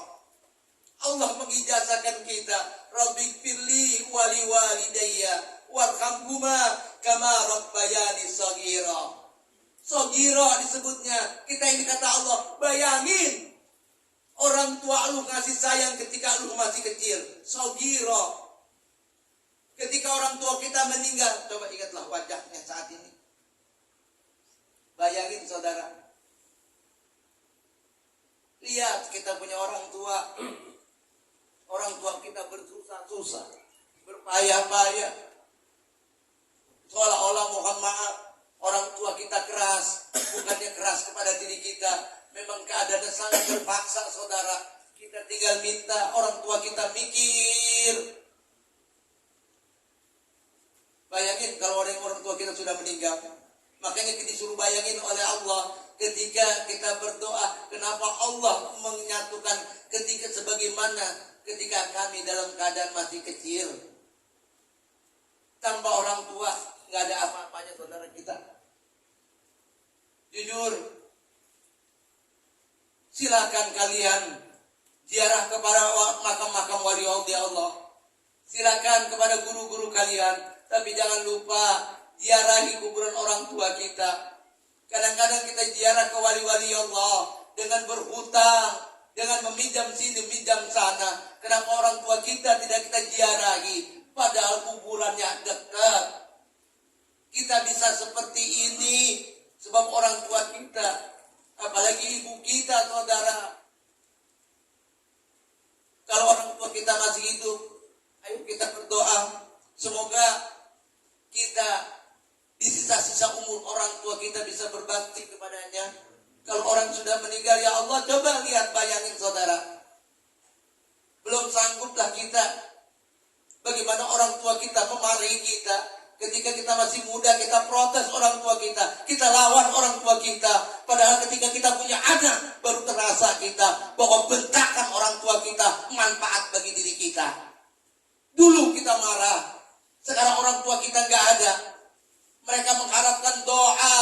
A: Allah mengijazahkan kita, Rabbik firli wali walidayya warhamhuma kama rabbayani shaghira. Shaghira disebutnya. Kita ini kata Allah, bayangin orang tua lu ngasih sayang ketika lu masih kecil. Shaghira. Ketika orang tua kita meninggal, coba ingatlah wajahnya saat ini. Bayangin saudara. Lihat kita punya orang tua. Orang tua kita bersusah-susah, berpayah-payah. Seolah-olah mohon maaf, orang tua kita keras. Bukannya keras kepada diri kita. Memang keadaannya sangat terpaksa saudara. Kita tinggal minta, orang tua kita mikir. Bayangin kalau orang tua kita sudah meninggal. Makanya kita disuruh bayangin oleh Allah ketika kita berdoa, kenapa Allah menyatukan ketika sebagaimana ketika kami dalam keadaan masih kecil. Tanpa orang tua nggak ada apa-apanya saudara kita. Jujur, silakan kalian ziarah kepada makam-makam wali Allah. Silakan kepada guru-guru kalian. Tapi jangan lupa ziarahi kuburan orang tua kita. Kadang-kadang kita ziarah ke wali-wali Allah. dengan berhutang, dengan meminjam sini, meminjam sana. Kenapa orang tua kita tidak kita ziarahi? Padahal kuburannya dekat. Kita bisa seperti ini sebab orang tua kita, apalagi ibu kita, saudara. Kalau orang tua kita masih hidup, ayo kita berdoa. Semoga kita di sisa-sisa umur orang tua kita bisa berbakti kepadanya. Kalau orang sudah meninggal, ya Allah, coba lihat, bayangin saudara. Belum sangguplah kita. Bagaimana orang tua kita memarahi kita. Ketika kita masih muda, kita protes orang tua kita. Kita lawan orang tua kita. Padahal ketika kita punya anak, baru terasa kita bahwa bentakan orang tua kita manfaat bagi diri kita. Dulu kita marah. Sekarang orang tua kita nggak ada. Mereka mengharapkan doa.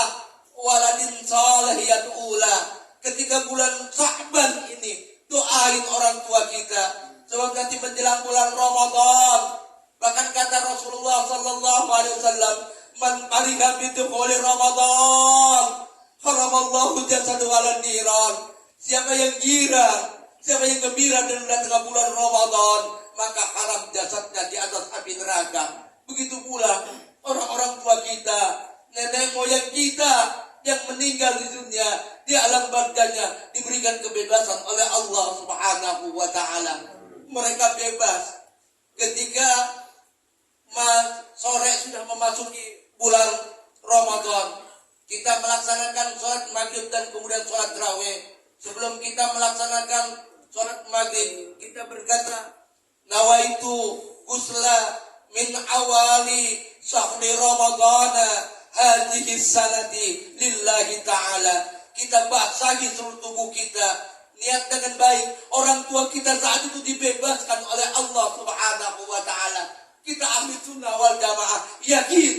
A: Waladin salih yad'ula. Ketika bulan Sya'ban ini, doain orang tua kita. Sebab nanti menjelang bulan Ramadan. Bahkan kata Rasulullah sallallahu alaihi wasallam, "Man fariha bi dukhuli Ramadan, haramallahu jasadahu 'alan niran." Siapa yang girang, siapa yang gembira dan datang bulan Ramadan, maka haram jasadnya di atas api neraka. Begitu pula orang-orang tua kita, nenek moyang kita yang meninggal di dunia, di alam barzahnya diberikan kebebasan oleh Allah Subhanahu wa taala. Mereka bebas ketika sore sudah memasuki bulan Ramadan. Kita melaksanakan sholat maghrib dan kemudian sholat tarawih. Sebelum kita melaksanakan sholat maghrib, kita berkata, nawaitu gusla min awali syahri Ramadana hadhihi sanati lillahi ta'ala. Kita basahi seluruh tubuh kita, niat dengan baik. Orang tua kita saat itu dibebaskan oleh Allah Subhanahu wa ta'ala. Kita ahli sunnah wal jamaah, yakin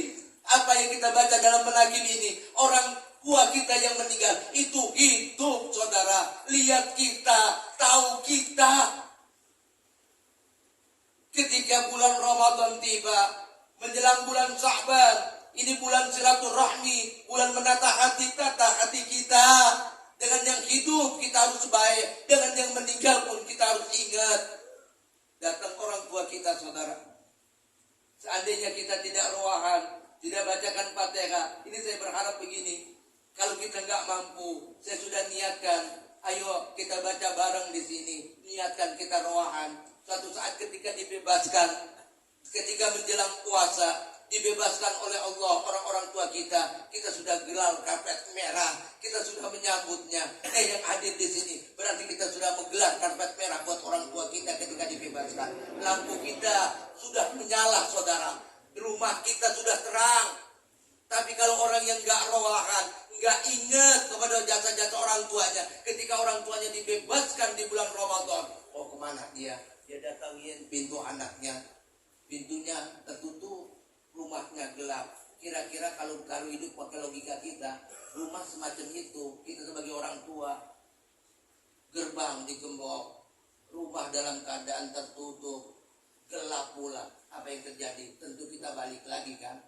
A: apa yang kita baca dalam menagih ini, orang tua kita yang meninggal itu hidup, saudara. Lihat kita, tahu kita. Ketika bulan Ramadan tiba, menjelang bulan Sya'ban, ini bulan silaturahmi, bulan menata hati kita. Dengan yang hidup kita harus baik, dengan yang meninggal pun kita harus ingat. Datang orang tua kita, saudara. Seandainya kita tidak roahan, tidak bacakan Fatihah, ini saya berharap begini. Kalau kita nggak mampu, saya sudah niatkan, ayo kita baca bareng di sini. Niatkan kita roahan. Suatu saat ketika dibebaskan, ketika menjelang puasa, dibebaskan oleh Allah orang-orang tua kita. Kita sudah gelar karpet merah, kita sudah menyambutnya. Yang hadir di sini berarti kita sudah menggelar karpet merah buat orang tua kita ketika dibebaskan. Lampu kita sudah menyala, saudara. Rumah kita sudah terang. Tapi kalau orang yang nggak roahan, nggak ingat kepada jasa-jasa orang tuanya, ketika orang tuanya dibebaskan di bulan Ramadan, oh kemana dia? Dia datangin pintu anaknya, pintunya tertutup, rumahnya gelap. Kira-kira kalau hidup pakai logika kita, rumah semacam itu, kita sebagai orang tua, gerbang digembok, rumah dalam keadaan tertutup, gelap pula. Apa yang terjadi? Tentu kita balik lagi kan?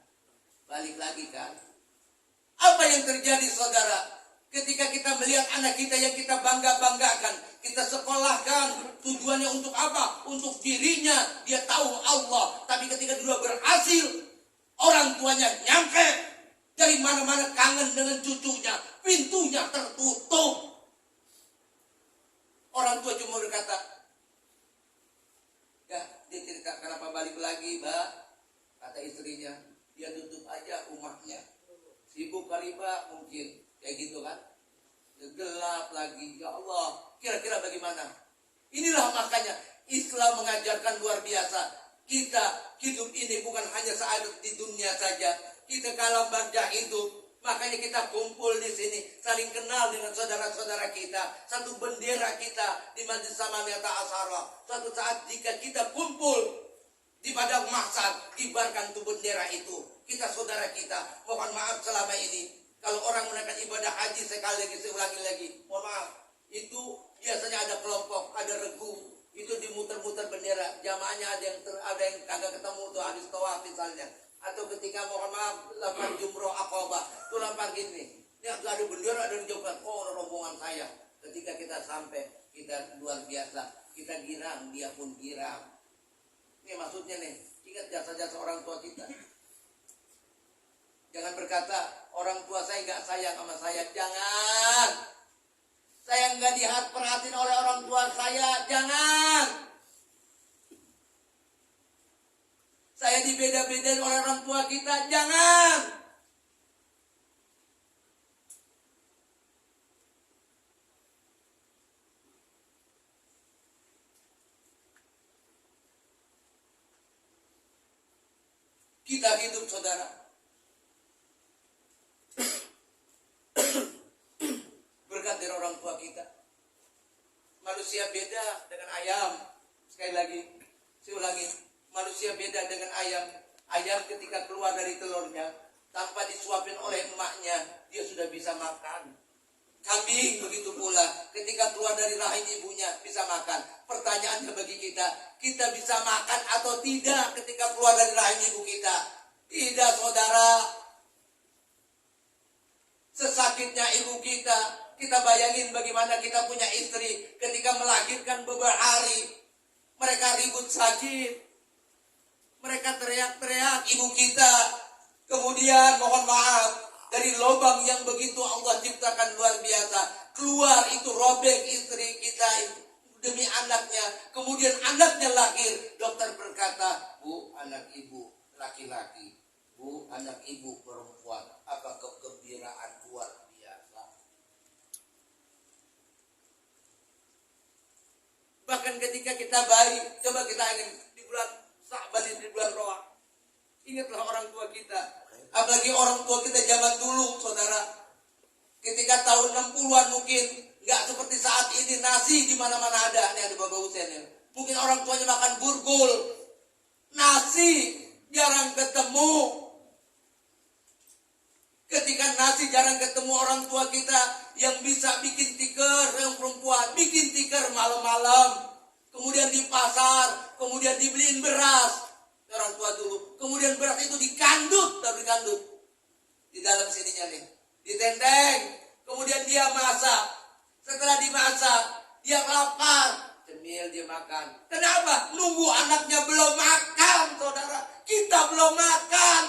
A: Apa yang terjadi, saudara? Ketika kita melihat anak kita yang kita banggakan, kita sekolahkan, tujuannya untuk apa? Untuk dirinya, dia tahu Allah. Tapi ketika dia berhasil, orang tuanya nyampe dari mana-mana kangen dengan cucunya, pintunya tertutup. Orang tua cuma berkata, ya, dia cerita kenapa balik lagi, Mbak. Kata istrinya, dia tutup aja rumahnya. Sibuk kali, Mbak, mungkin. Kayak gitu kan. Gelap lagi. Ya Allah, kira-kira bagaimana? Inilah makanya Islam mengajarkan luar biasa. Kita hidup ini bukan hanya saat di dunia saja. Kita kalam barzah hidup. Makanya kita kumpul di sini, saling kenal dengan saudara-saudara kita. Satu bendera kita di Majlis Samaniyata Asyara. Suatu saat jika kita kumpul di padang mahsyar, kibarkan tuh bendera itu. Kita saudara kita. Mohon maaf selama ini, kalau orang menaikkan ibadah haji, sekali lagi, saya ulangi lagi, mohon maaf, itu biasanya ada kelompok, ada regu, itu dimuter-muter bendera. Jamaahnya ada yang kagak ketemu tuh habis tawaf misalnya. Atau ketika mohon maaf lakukan jumroh Aqabah, tuh lampar gini, ini ada bendera, ada yang jawab, oh rombongan saya. Ketika kita sampai, kita luar biasa, kita girang, dia pun girang. Ini maksudnya nih, ingat jasa-jasa orang tua kita. Jangan berkata, orang tua saya nggak sayang sama saya. Jangan. Saya nggak diperhatiin oleh orang tua saya. Jangan. Saya dibeda-bedain oleh orang tua kita. Jangan. Kita hidup, saudara, berkat dari orang tua kita. Manusia beda dengan ayam. Sekali lagi, saya ulangi. Manusia beda dengan ayam. Ayam ketika keluar dari telurnya, tanpa disuapin oleh emaknya, dia sudah bisa makan. Kambing begitu pula, ketika keluar dari rahim ibunya bisa makan. Pertanyaannya bagi kita bisa makan atau tidak ketika keluar dari rahim ibu kita? Tidak, saudara. Sesakitnya ibu kita bayangin bagaimana kita punya istri ketika melahirkan beberapa hari. Mereka ribut sakit. Mereka teriak-teriak ibu kita. Kemudian mohon maaf, dari lubang yang begitu Allah ciptakan luar biasa, keluar itu robek istri kita demi anaknya. Kemudian anaknya lahir. Dokter berkata, Bu, anak ibu laki-laki. Bu, anak ibu perempuan. Apa kegembiraan luar biasa. Bahkan ketika kita bayi, coba kita ingin di bulan Sa'ban, di bulan Roa. Ingatlah orang tua kita. Apalagi orang tua kita zaman dulu, saudara. Ketika tahun 60-an mungkin nggak seperti saat ini, nasi di mana-mana ada. Ini ada Bapak Husain ya. Mungkin orang tuanya makan burgul. Nasi jarang ketemu. Ketika nasi jarang ketemu, orang tua kita yang bisa bikin tikar, yang perempuan bikin tikar malam-malam. Kemudian di pasar, kemudian dibeliin beras. Orang tua dulu. Kemudian beras itu dikandut, di dalam sininya nih, ditendeng. Kemudian dia masak. Setelah dimasak, dia lapar, cemil dia makan. Kenapa? Nunggu anaknya belum makan, saudara. Kita belum makan.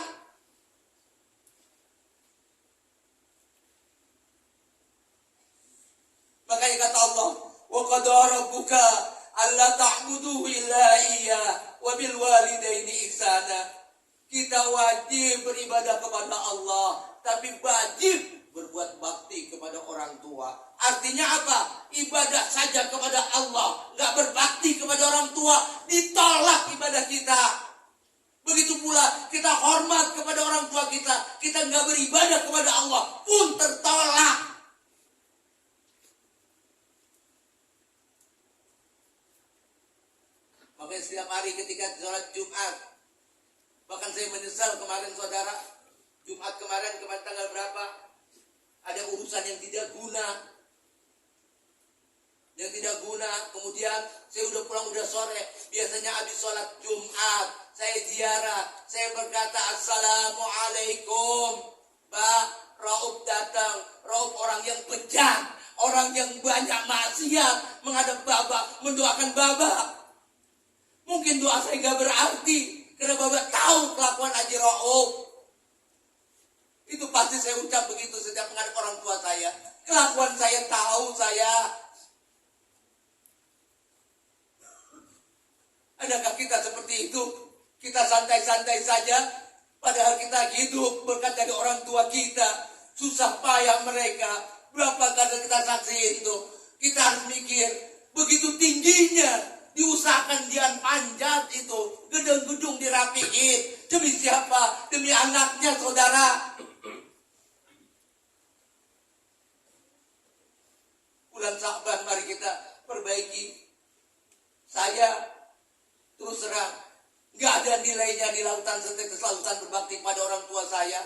A: Makanya kata Allah, wa qadara rabbuka alla ta'budu illa iyyah wa bil walidaini ihsana. Kita wajib beribadah kepada Allah, tapi wajib berbuat bakti kepada orang tua. Artinya apa? Ibadah saja kepada Allah, nggak berbakti kepada orang tua, ditolak ibadah kita. Begitu pula kita hormat kepada orang tua kita nggak beribadah kepada Allah pun tertolak. Makanya setiap hari ketika sholat Jumat, bahkan saya menyesal kemarin, saudara, Jumat kemarin tanggal berapa, ada urusan yang tidak guna. Kemudian saya udah pulang udah sore. Biasanya habis sholat Jumat saya ziarah, saya berkata assalamualaikum. Pak Raub datang. Raub orang yang bejat, orang yang banyak maksiat, menghadap Bapak, mendoakan Bapak. Mungkin doa saya gak berarti, karena Bapak tahu kelakuan Haji Raub. Itu pasti saya ucap begitu setiap menghadap orang tua saya. Kelakuan saya tahu saya. Adakah kita seperti itu? Kita santai-santai saja, padahal kita hidup berkat dari orang tua kita. Susah payah mereka. Berapa kali kita saksiin itu? Kita harus mikir, begitu tingginya diusahakan dia panjat itu, gedung-gedung dirapiin. Demi siapa? Demi anaknya, saudara. Bulan Sa'ban mari kita perbaiki. Saya terus terang nggak ada nilainya di lautan berbakti pada orang tua saya.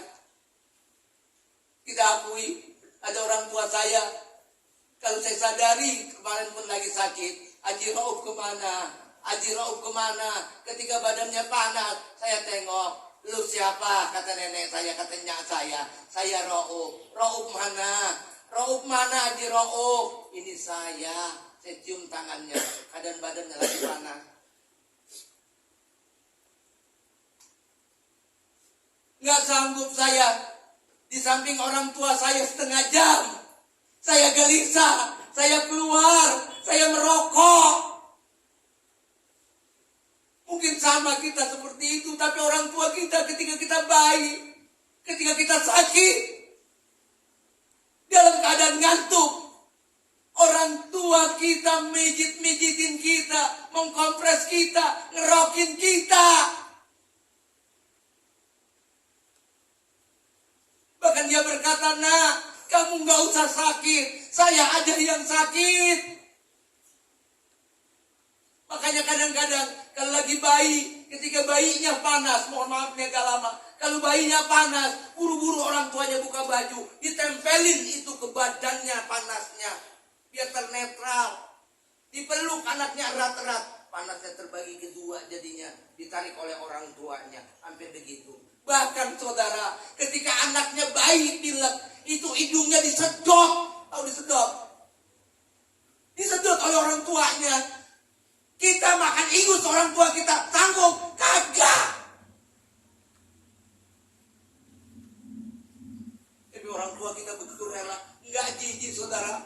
A: Kita akui ada orang tua saya. Kalau saya sadari kemarin pun lagi sakit, Haji Raub kemana? Ketika badannya panas, saya tengok, lu siapa? Kata nenek saya, kata nyak saya Raub. Raub mana? Rauf mana Haji Rauf? Ini saya cium tangannya, keadaan badannya lagi panas. Nggak sanggup saya, di samping orang tua saya setengah jam. Saya gelisah, saya keluar, saya merokok. Mungkin sama kita seperti itu, tapi orang tua kita ketika kita bayi, ketika kita sakit, dalam keadaan ngantuk, orang tua kita mijit-mijitin kita, mengkompres kita, ngerokin kita. Bahkan dia berkata, "Nak, kamu gak usah sakit, saya aja yang sakit." Makanya kadang-kadang kalau lagi bayi, ketika bayinya panas, mohon maaf nih agak lama, kalau bayinya panas, buru-buru orang tuanya buka baju, ditempelin itu ke badannya panasnya, biar ternetral. Dipeluk anaknya erat-erat, panasnya terbagi kedua jadinya, ditarik oleh orang tuanya, hampir begitu. Bahkan saudara, ketika anaknya bayi pilek, itu hidungnya disedot, tahu disedot? Disedot oleh orang tuanya. Kita makan ingus orang tua kita, sanggup? Kagak. Tapi orang tua kita begitu rela, nggak jijik saudara.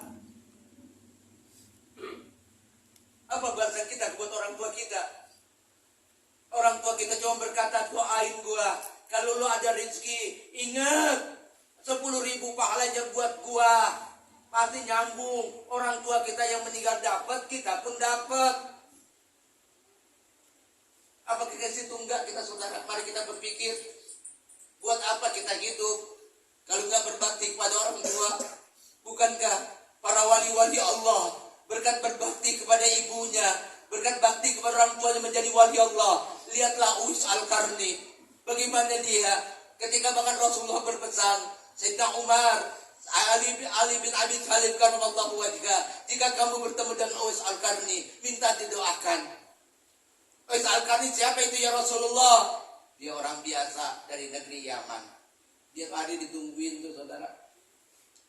A: Apa balasan kita buat orang tua kita? Orang tua kita cuma berkata, "Doain gua, kalau lu ada rezeki, ingat 10.000 pahalanya buat gua." Pasti nyambung. Orang tua kita yang meninggal dapat, kita pun dapat. Apa kita situ enggak kita saudara? Mari kita berpikir, buat apa kita hidup kalau enggak berbakti kepada orang tua? Bukankah para wali-wali Allah berkat berbakti kepada ibunya, berkat bakti kepada orang tuanya menjadi wali Allah? Lihatlah Uwais Al-Qarni, bagaimana dia ketika bahkan Rasulullah berpesan, Sayyidina Umar, Ali bin Abi Thalib karramallahu wajhah, jika kamu bertemu dengan Uwais Al-Qarni, minta didoakan. Uwais Al-Qarni siapa itu ya Rasulullah? Dia orang biasa dari negeri Yaman. Dia hari ditungguin tuh saudara.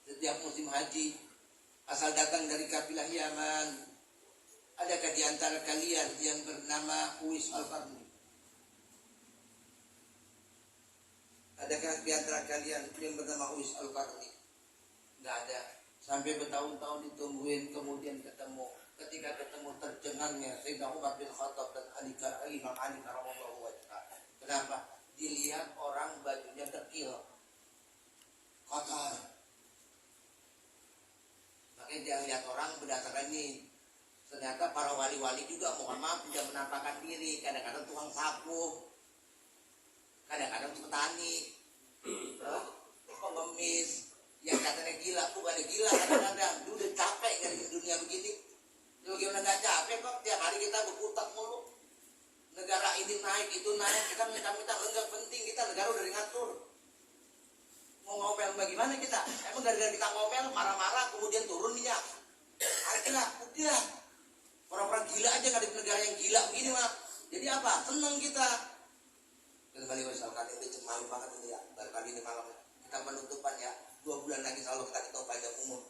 A: Setiap musim haji, asal datang dari kafilah Yaman. Adakah di antara kalian yang bernama Uwais Al-Qarni? Adakah di antara kalian yang bernama Uwais Al-Qarni? Nggak ada. Sampai bertahun-tahun ditungguin, kemudian ketemu. Ketika ketemu terjengangnya Sayyidina Umar bin Khattab dan Imam Ali karramallahu wajhah. Kenapa? Dilihat orang bajunya dekil, kotor. Makanya dia lihat orang berdasarkan ini. Ternyata para wali-wali juga mohon maaf tidak menampakkan diri. Kadang-kadang tukang sapu, kadang-kadang petani, pengemis, yang katanya gila, bukannya gila kadang-kadang. Dia udah capek kan di dunia begini. Lu gimana gak capek kok, tiap hari kita berputar mulu. Negara ini naik, itu naik, kita minta-minta, enggak penting, kita negara udah ngatur. Mau ngomel bagaimana kita? Emang gara-gara kita ngomel, marah-marah, kemudian turun minyak. Harga, udah. Orang-orang gila aja nggak ada negara yang gila begini mah. Jadi apa? Seneng kita. Kembali misalkan itu malu banget ini ya. Barangkali ini malam kita penutupan ya. 2 bulan lagi selalu kita ketemu panjang umur.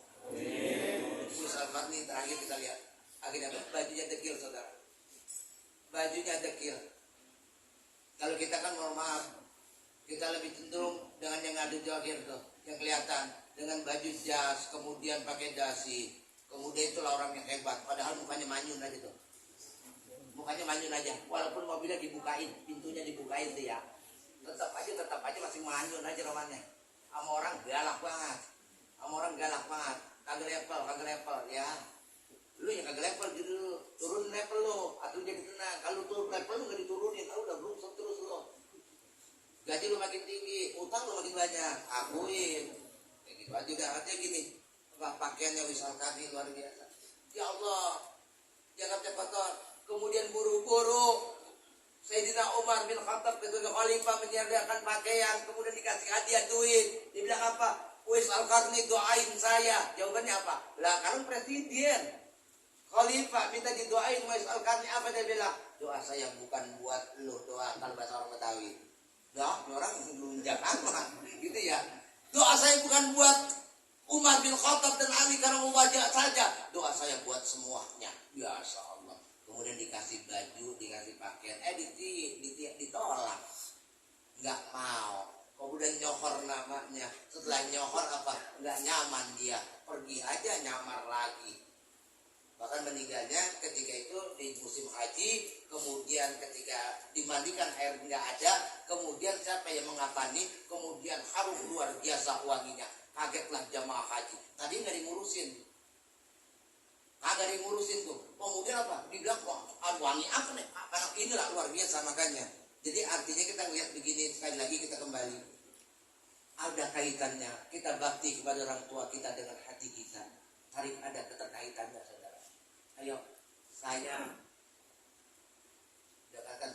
A: Misalkan ini terakhir kita lihat. Akhirnya bajunya dekil saudara. Bajunya dekil. Kalau kita kan mohon maaf, kita lebih cenderung dengan yang ada di akhir tuh, yang kelihatan dengan baju jas, kemudian pakai dasi, kemudian itulah orang yang hebat. Padahal mukanya manyun aja tuh, mukanya manyun aja. Walaupun mobilnya dibukain, pintunya dibukain tuh ya, tetap aja masih manyun aja romannya. Sama orang galak banget, kagak level ya. Lu yang kagak level gitu, turun level lo, atau jadi tenang. Kalau turun level lu nggak diturunin, kalau udah belum terus lo. Gaji lu makin tinggi, utang lu makin banyak, akuin. Kayak gitu aja udah artinya gini. Pakaiannya Uwais Al-Qarni luar biasa. Ya Allah, jangan cepat kotor. Kemudian buru-buru Sayyidina Umar bin Khattab ketika khalifah menyediakan pakaian, kemudian dikasih hadiah duit. Dia bilang apa? Uwais Al-Qarni doain saya. Jawabannya apa? Lah kan presiden. Khalifah minta didoain Uwais Al-Qarni, apa dia bilang? Doa saya bukan buat lu, doa kalau bahasa orang Betawi. Nah, orang belum Jakarta gitu ya. Doa saya bukan buat Umar bin Khattab dan Ali karena wajah saja. Doa saya buat semuanya. Biasa Allah. Kemudian dikasih baju, dikasih pakaian. Ditolak. Nggak mau. Kemudian nyohor namanya. Setelah nyohor apa? Nggak nyaman dia. Pergi aja nyamar lagi. Bahkan meninggalnya ketika itu di musim haji. Kemudian ketika dimandikan air nggak ada. Kemudian siapa yang mengapani? Kemudian harum luar biasa wanginya. Kagetlah jamaah haji. Tadi nggak dimurusin. Kagak dimurusin tuh. Kemudian apa? Dibilang, wah wangi apa nih? Karena inilah luar biasa makanya. Jadi artinya kita lihat begini, sekali lagi kita kembali. Ada kaitannya. Kita bakti kepada orang tua kita dengan hati kita. Tarik ada keterkaitannya saudara. Ayo, saya katakan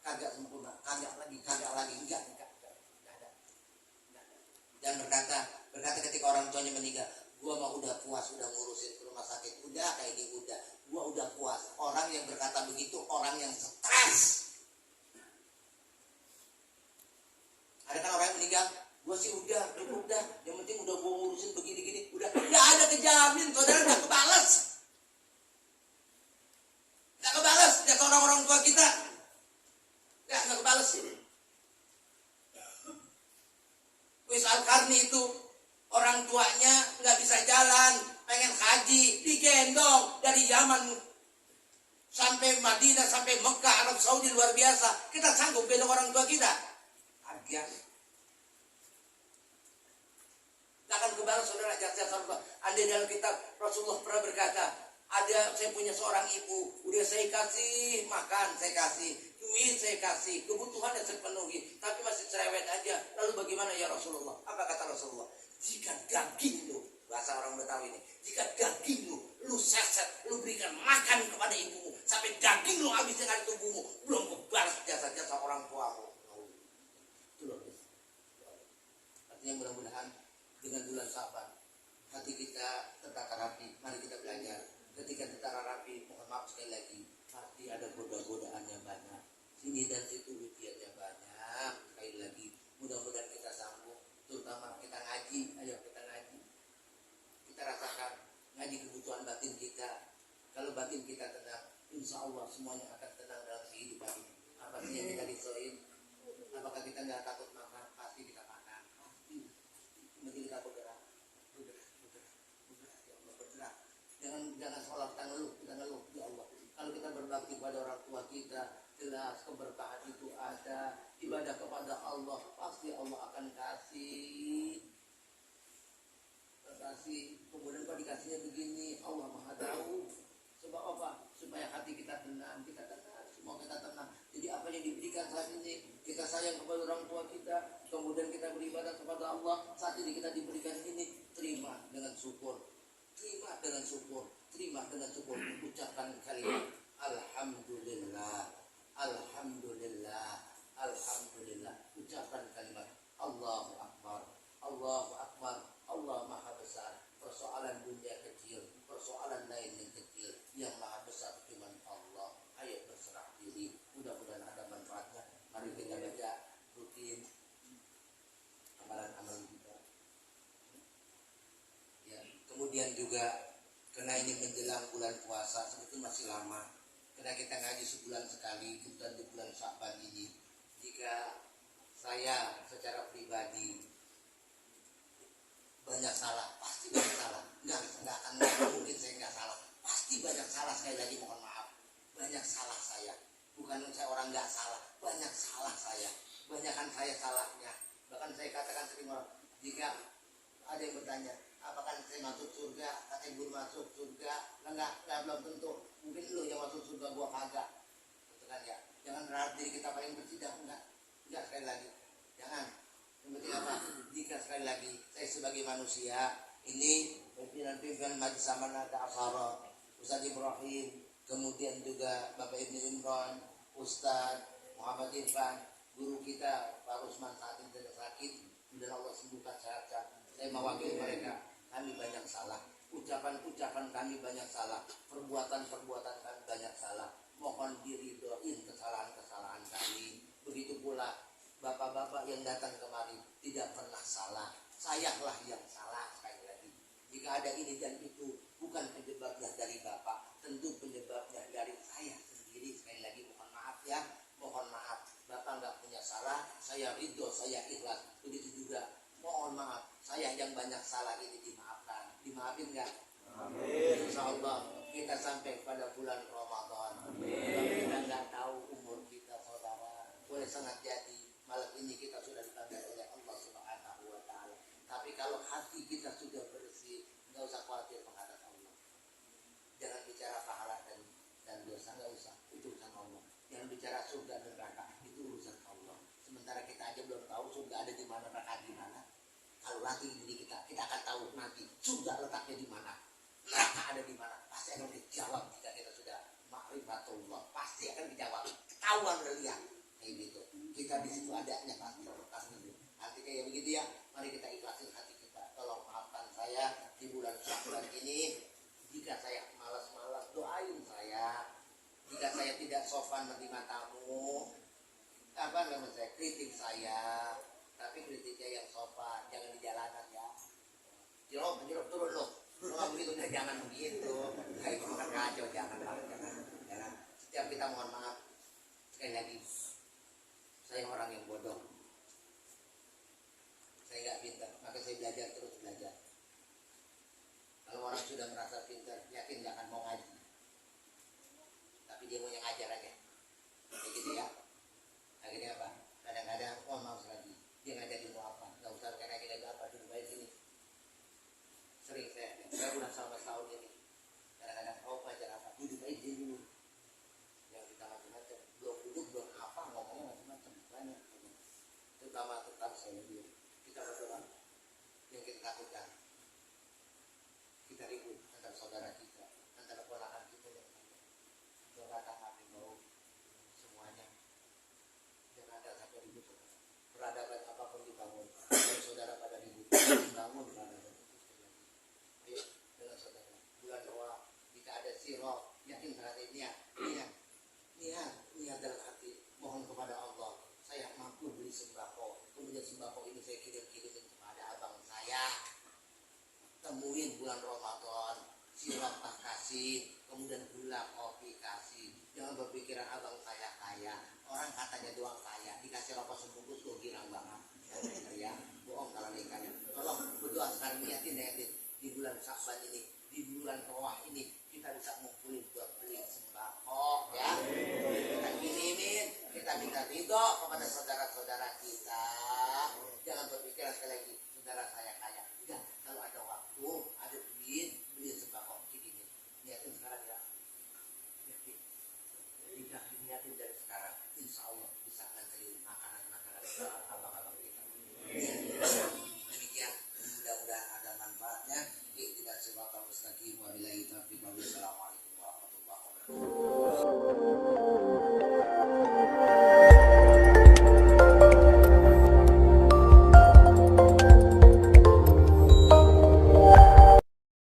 A: kagak sempurna, kagak lagi, enggak ada. Dan berkata ketika orang tuanya meninggal, gua mah udah puas, udah ngurusin ke rumah sakit, udah kayak ini gua udah puas. Orang yang berkata begitu orang yang stres. Ada kan orang yang meninggal, gua sih udah, cukup dah, yang penting udah gua ngurusin begini-gini, udah nggak ada kejamin, saudara nggak kebalas. Nggak kebalas, jasa orang-orang tua kita. Nggak kebalas ini. Wis Al-Qarni itu orang tuanya nggak bisa jalan, pengen haji, digendong dari Yaman sampai Madinah, sampai Mekah, Arab Saudi luar biasa. Kita sanggup gendong orang tua kita? Agian. Nggak akan kebalas saudara jasa orang tua. Andai dalam kitab Rasulullah pernah berkata, saya punya seorang ibu, udah saya kasih makan, saya kasih duit, saya kasih kebutuhannya saya penuhi, tapi masih cerewet aja. Lalu bagaimana ya Rasulullah? Apa kata Rasulullah? Jika daging lu, bahasa orang Betawi ini, jika daging lu seset, lu berikan makan kepada ibumu, sampai daging lu habis dengan tubuhmu, belum kebalas jasa-jasa orang tuamu. Itu loh. Artinya mudah-mudahan dengan bulan Syaban hati kita tertata rapi. Mari kita belajar. Ketika tertata rapi, mohon maaf sekali lagi, pasti ada goda-godaannya banyak. Sini dan situ ujiannya banyak. Sekali lagi, mudah-mudahan kita sambung. Terutama kita ngaji. Ayo kita ngaji. Kita rasakan ngaji kebutuhan batin kita. Kalau batin kita tenang, insya Allah semuanya akan tenang dalam kehidupan ini. Apa sih yang kita disoin? Apakah kita nggak takut makan? Pasti kita makan. Pasti. Mesti kita bergerak. Jangan seolah kita ngeluh, ya Allah. Kalau kita berbakti pada orang tua kita, jelas keberkahan itu ada. Ibadah kepada Allah, pasti Allah akan kasih. Kemudian kalau dikasihnya begini, Allah Maha tahu. Sebab apa? Supaya hati kita tenang, semua kita tenang. Jadi apa yang diberikan saat ini, kita sayang kepada orang tua kita, kemudian kita beribadah kepada Allah. Saat ini kita diberikan ini, terima dengan syukur. Terima dengan syukur. Ucapkan kalimat Alhamdulillah. Ucapkan kalimat Allahu Akbar. Allah Maha Besar. Persoalan dunia kecil, persoalan lain yang kecil, yang Maha Besar cuma Allah. Ayo berserah diri. Mudah-mudahan ada manfaatnya. Mari kita baca rutin amalan-amalan kita. Ya, kemudian juga karena ini menjelang bulan puasa, sebetulnya masih lama. Karena kita ngaji sebulan sekali, kemudian di bulan Syaban ini. Jika saya secara pribadi banyak salah, pasti banyak salah. Nggak akan mungkin saya nggak salah. Pasti banyak salah, sekali lagi mohon maaf. Banyak salah saya. Bukan saya orang nggak salah, banyak salah saya. Banyakan saya salahnya. Bahkan saya katakan sering orang, jika ada yang bertanya, apakah saya masuk surga? Kata guru masuk surga, enggak belum tentu. Mungkin lu yang masuk surga, gua kagak. Betul kan ya? Jangan berharap diri kita paling bersih, enggak sekali lagi. Jangan. Yang penting apa? Jika sekali lagi saya sebagai manusia ini pimpinan Majelis Amanah Ta'afara, Ustaz Ibrahim, kemudian juga Bapak Ibnu Imran, Ustaz Muhammad Irfan, guru kita Pak Rusman saat ini sedang sakit, dan Allah sembuhkan sehat-sehat. Saya mewakili mereka. Kami banyak salah, ucapan-ucapan kami banyak salah, perbuatan-perbuatan kami banyak salah. Mohon diridhoin kesalahan-kesalahan kami. Begitu pula bapak-bapak yang datang kemari tidak pernah salah. Sayanglah yang salah sekali lagi. ada ini dan itu. Bukan penyebabnya dari Bapak, tentu penyebabnya dari saya sendiri. Sekali lagi mohon maaf ya, mohon maaf. Bapak nggak punya salah, saya ridho, saya ikhlas. Begitu juga, mohon maaf, saya yang banyak salah ini dimaafkan. Dimaafin nggak? Amin. Insya Allah kita sampai pada bulan Ramadan. Amin. Kita nggak tahu umur kita, saudara. Boleh sangat jadi malam ini kita sudah ditandai oleh Allah Subhanahu Wa Taala. Tapi kalau hati kita sudah bersih, nggak usah khawatir menghadap Allah. Jangan bicara pahala dan dosa, nggak usah. Itu urusan Allah. Jangan bicara surga dan neraka, itu urusan Allah. Sementara kita aja belum tahu surga ada di mana, neraka di mana. Kalau latih diri kita akan tahu nanti surga letaknya di mana, neraka ada di mana. Pasti akan dijawab jika kita sudah ma'rifatullah. Pasti akan dijawab. Ketahuan udah lihat kayak gitu. Kita di situ adanya pasti. Nanti kayak begitu ya. Mari kita ikhlasin hati kita. Tolong maafkan saya di bulan Sya'ban ini. Jika saya malas-malas, doain saya. Jika saya tidak sopan menerima tamu, apa namanya saya kritik saya. Tapi kritiknya yang sopan, jangan di jalanan ya. Jeruk turun loh. Kalau begitu jangan begitu. Kayak makan kacau, jangan. Setiap kita mohon maaf. Sekali lagi, saya orang yang bodoh. Saya nggak pintar, maka saya terus belajar. Kalau orang sudah merasa pintar, yakin nggak akan mau ngaji. Tapi dia mau yang ngajar aja. Kayak gitu ya. Akhirnya apa? Kadang-kadang, maaf lagi. Dia ngajar ilmu apa? Nggak usah kayak lagi apa, duduk aja sini. Sering saya udah sama tahun ini. Kadang-kadang ngajar apa? Duduk aja dulu. Yang kita macam-macam. Belum duduk, belum apa, ngomongnya macam-macam. Banyak. Terutama saya sendiri. Kita berdoa. Yang kita takutkan. Kita ribut antara saudara kita, antara ponakan kita yang ada. Doakan kami mau semuanya. Jangan ada sampai ribut. Peradaban apapun dibangun. Kalau saudara pada ribut, dibangun peradaban itu sekali lagi. Ayo dengan saudara. Bulan doa, jika ada sirah, yakin saat ini ya. Niat dalam hati. Mohon kepada Allah. Saya mampu beli sembako. Kemudian sembako ini saya kirim-kirimin kepada abang saya. Temuin bulan Ramadan, sirah kasih, kemudian gula kopi kasih. Jangan berpikiran abang saya kaya. Orang katanya doang kaya, dikasih rokok sebungkus gue girang banget. Ya, bohong kalau nikahnya. Tolong berdoa sekarang niatin di bulan Sya'ban ini, di bulan Roah ini kita bisa ngumpulin buat beli sembako, ya. Kita kirimin, kita minta ridho kepada saudara-saudara kita. Jangan berpikiran sekali lagi, saudara saya kaya. Enggak, kalau ada waktu, ada duit, beli sembako kirimin. Niatin sekarang ya. Yakin. Jika diniatin dari sekarang, insya Allah bisa nganterin makanan-makanan abang-abang kita. Demikian, mudah-mudahan ada manfaatnya. Tidak siratal mustaqim. Wabillahi taufiq. Wassalamualaikum warahmatullahi wabarakatuh.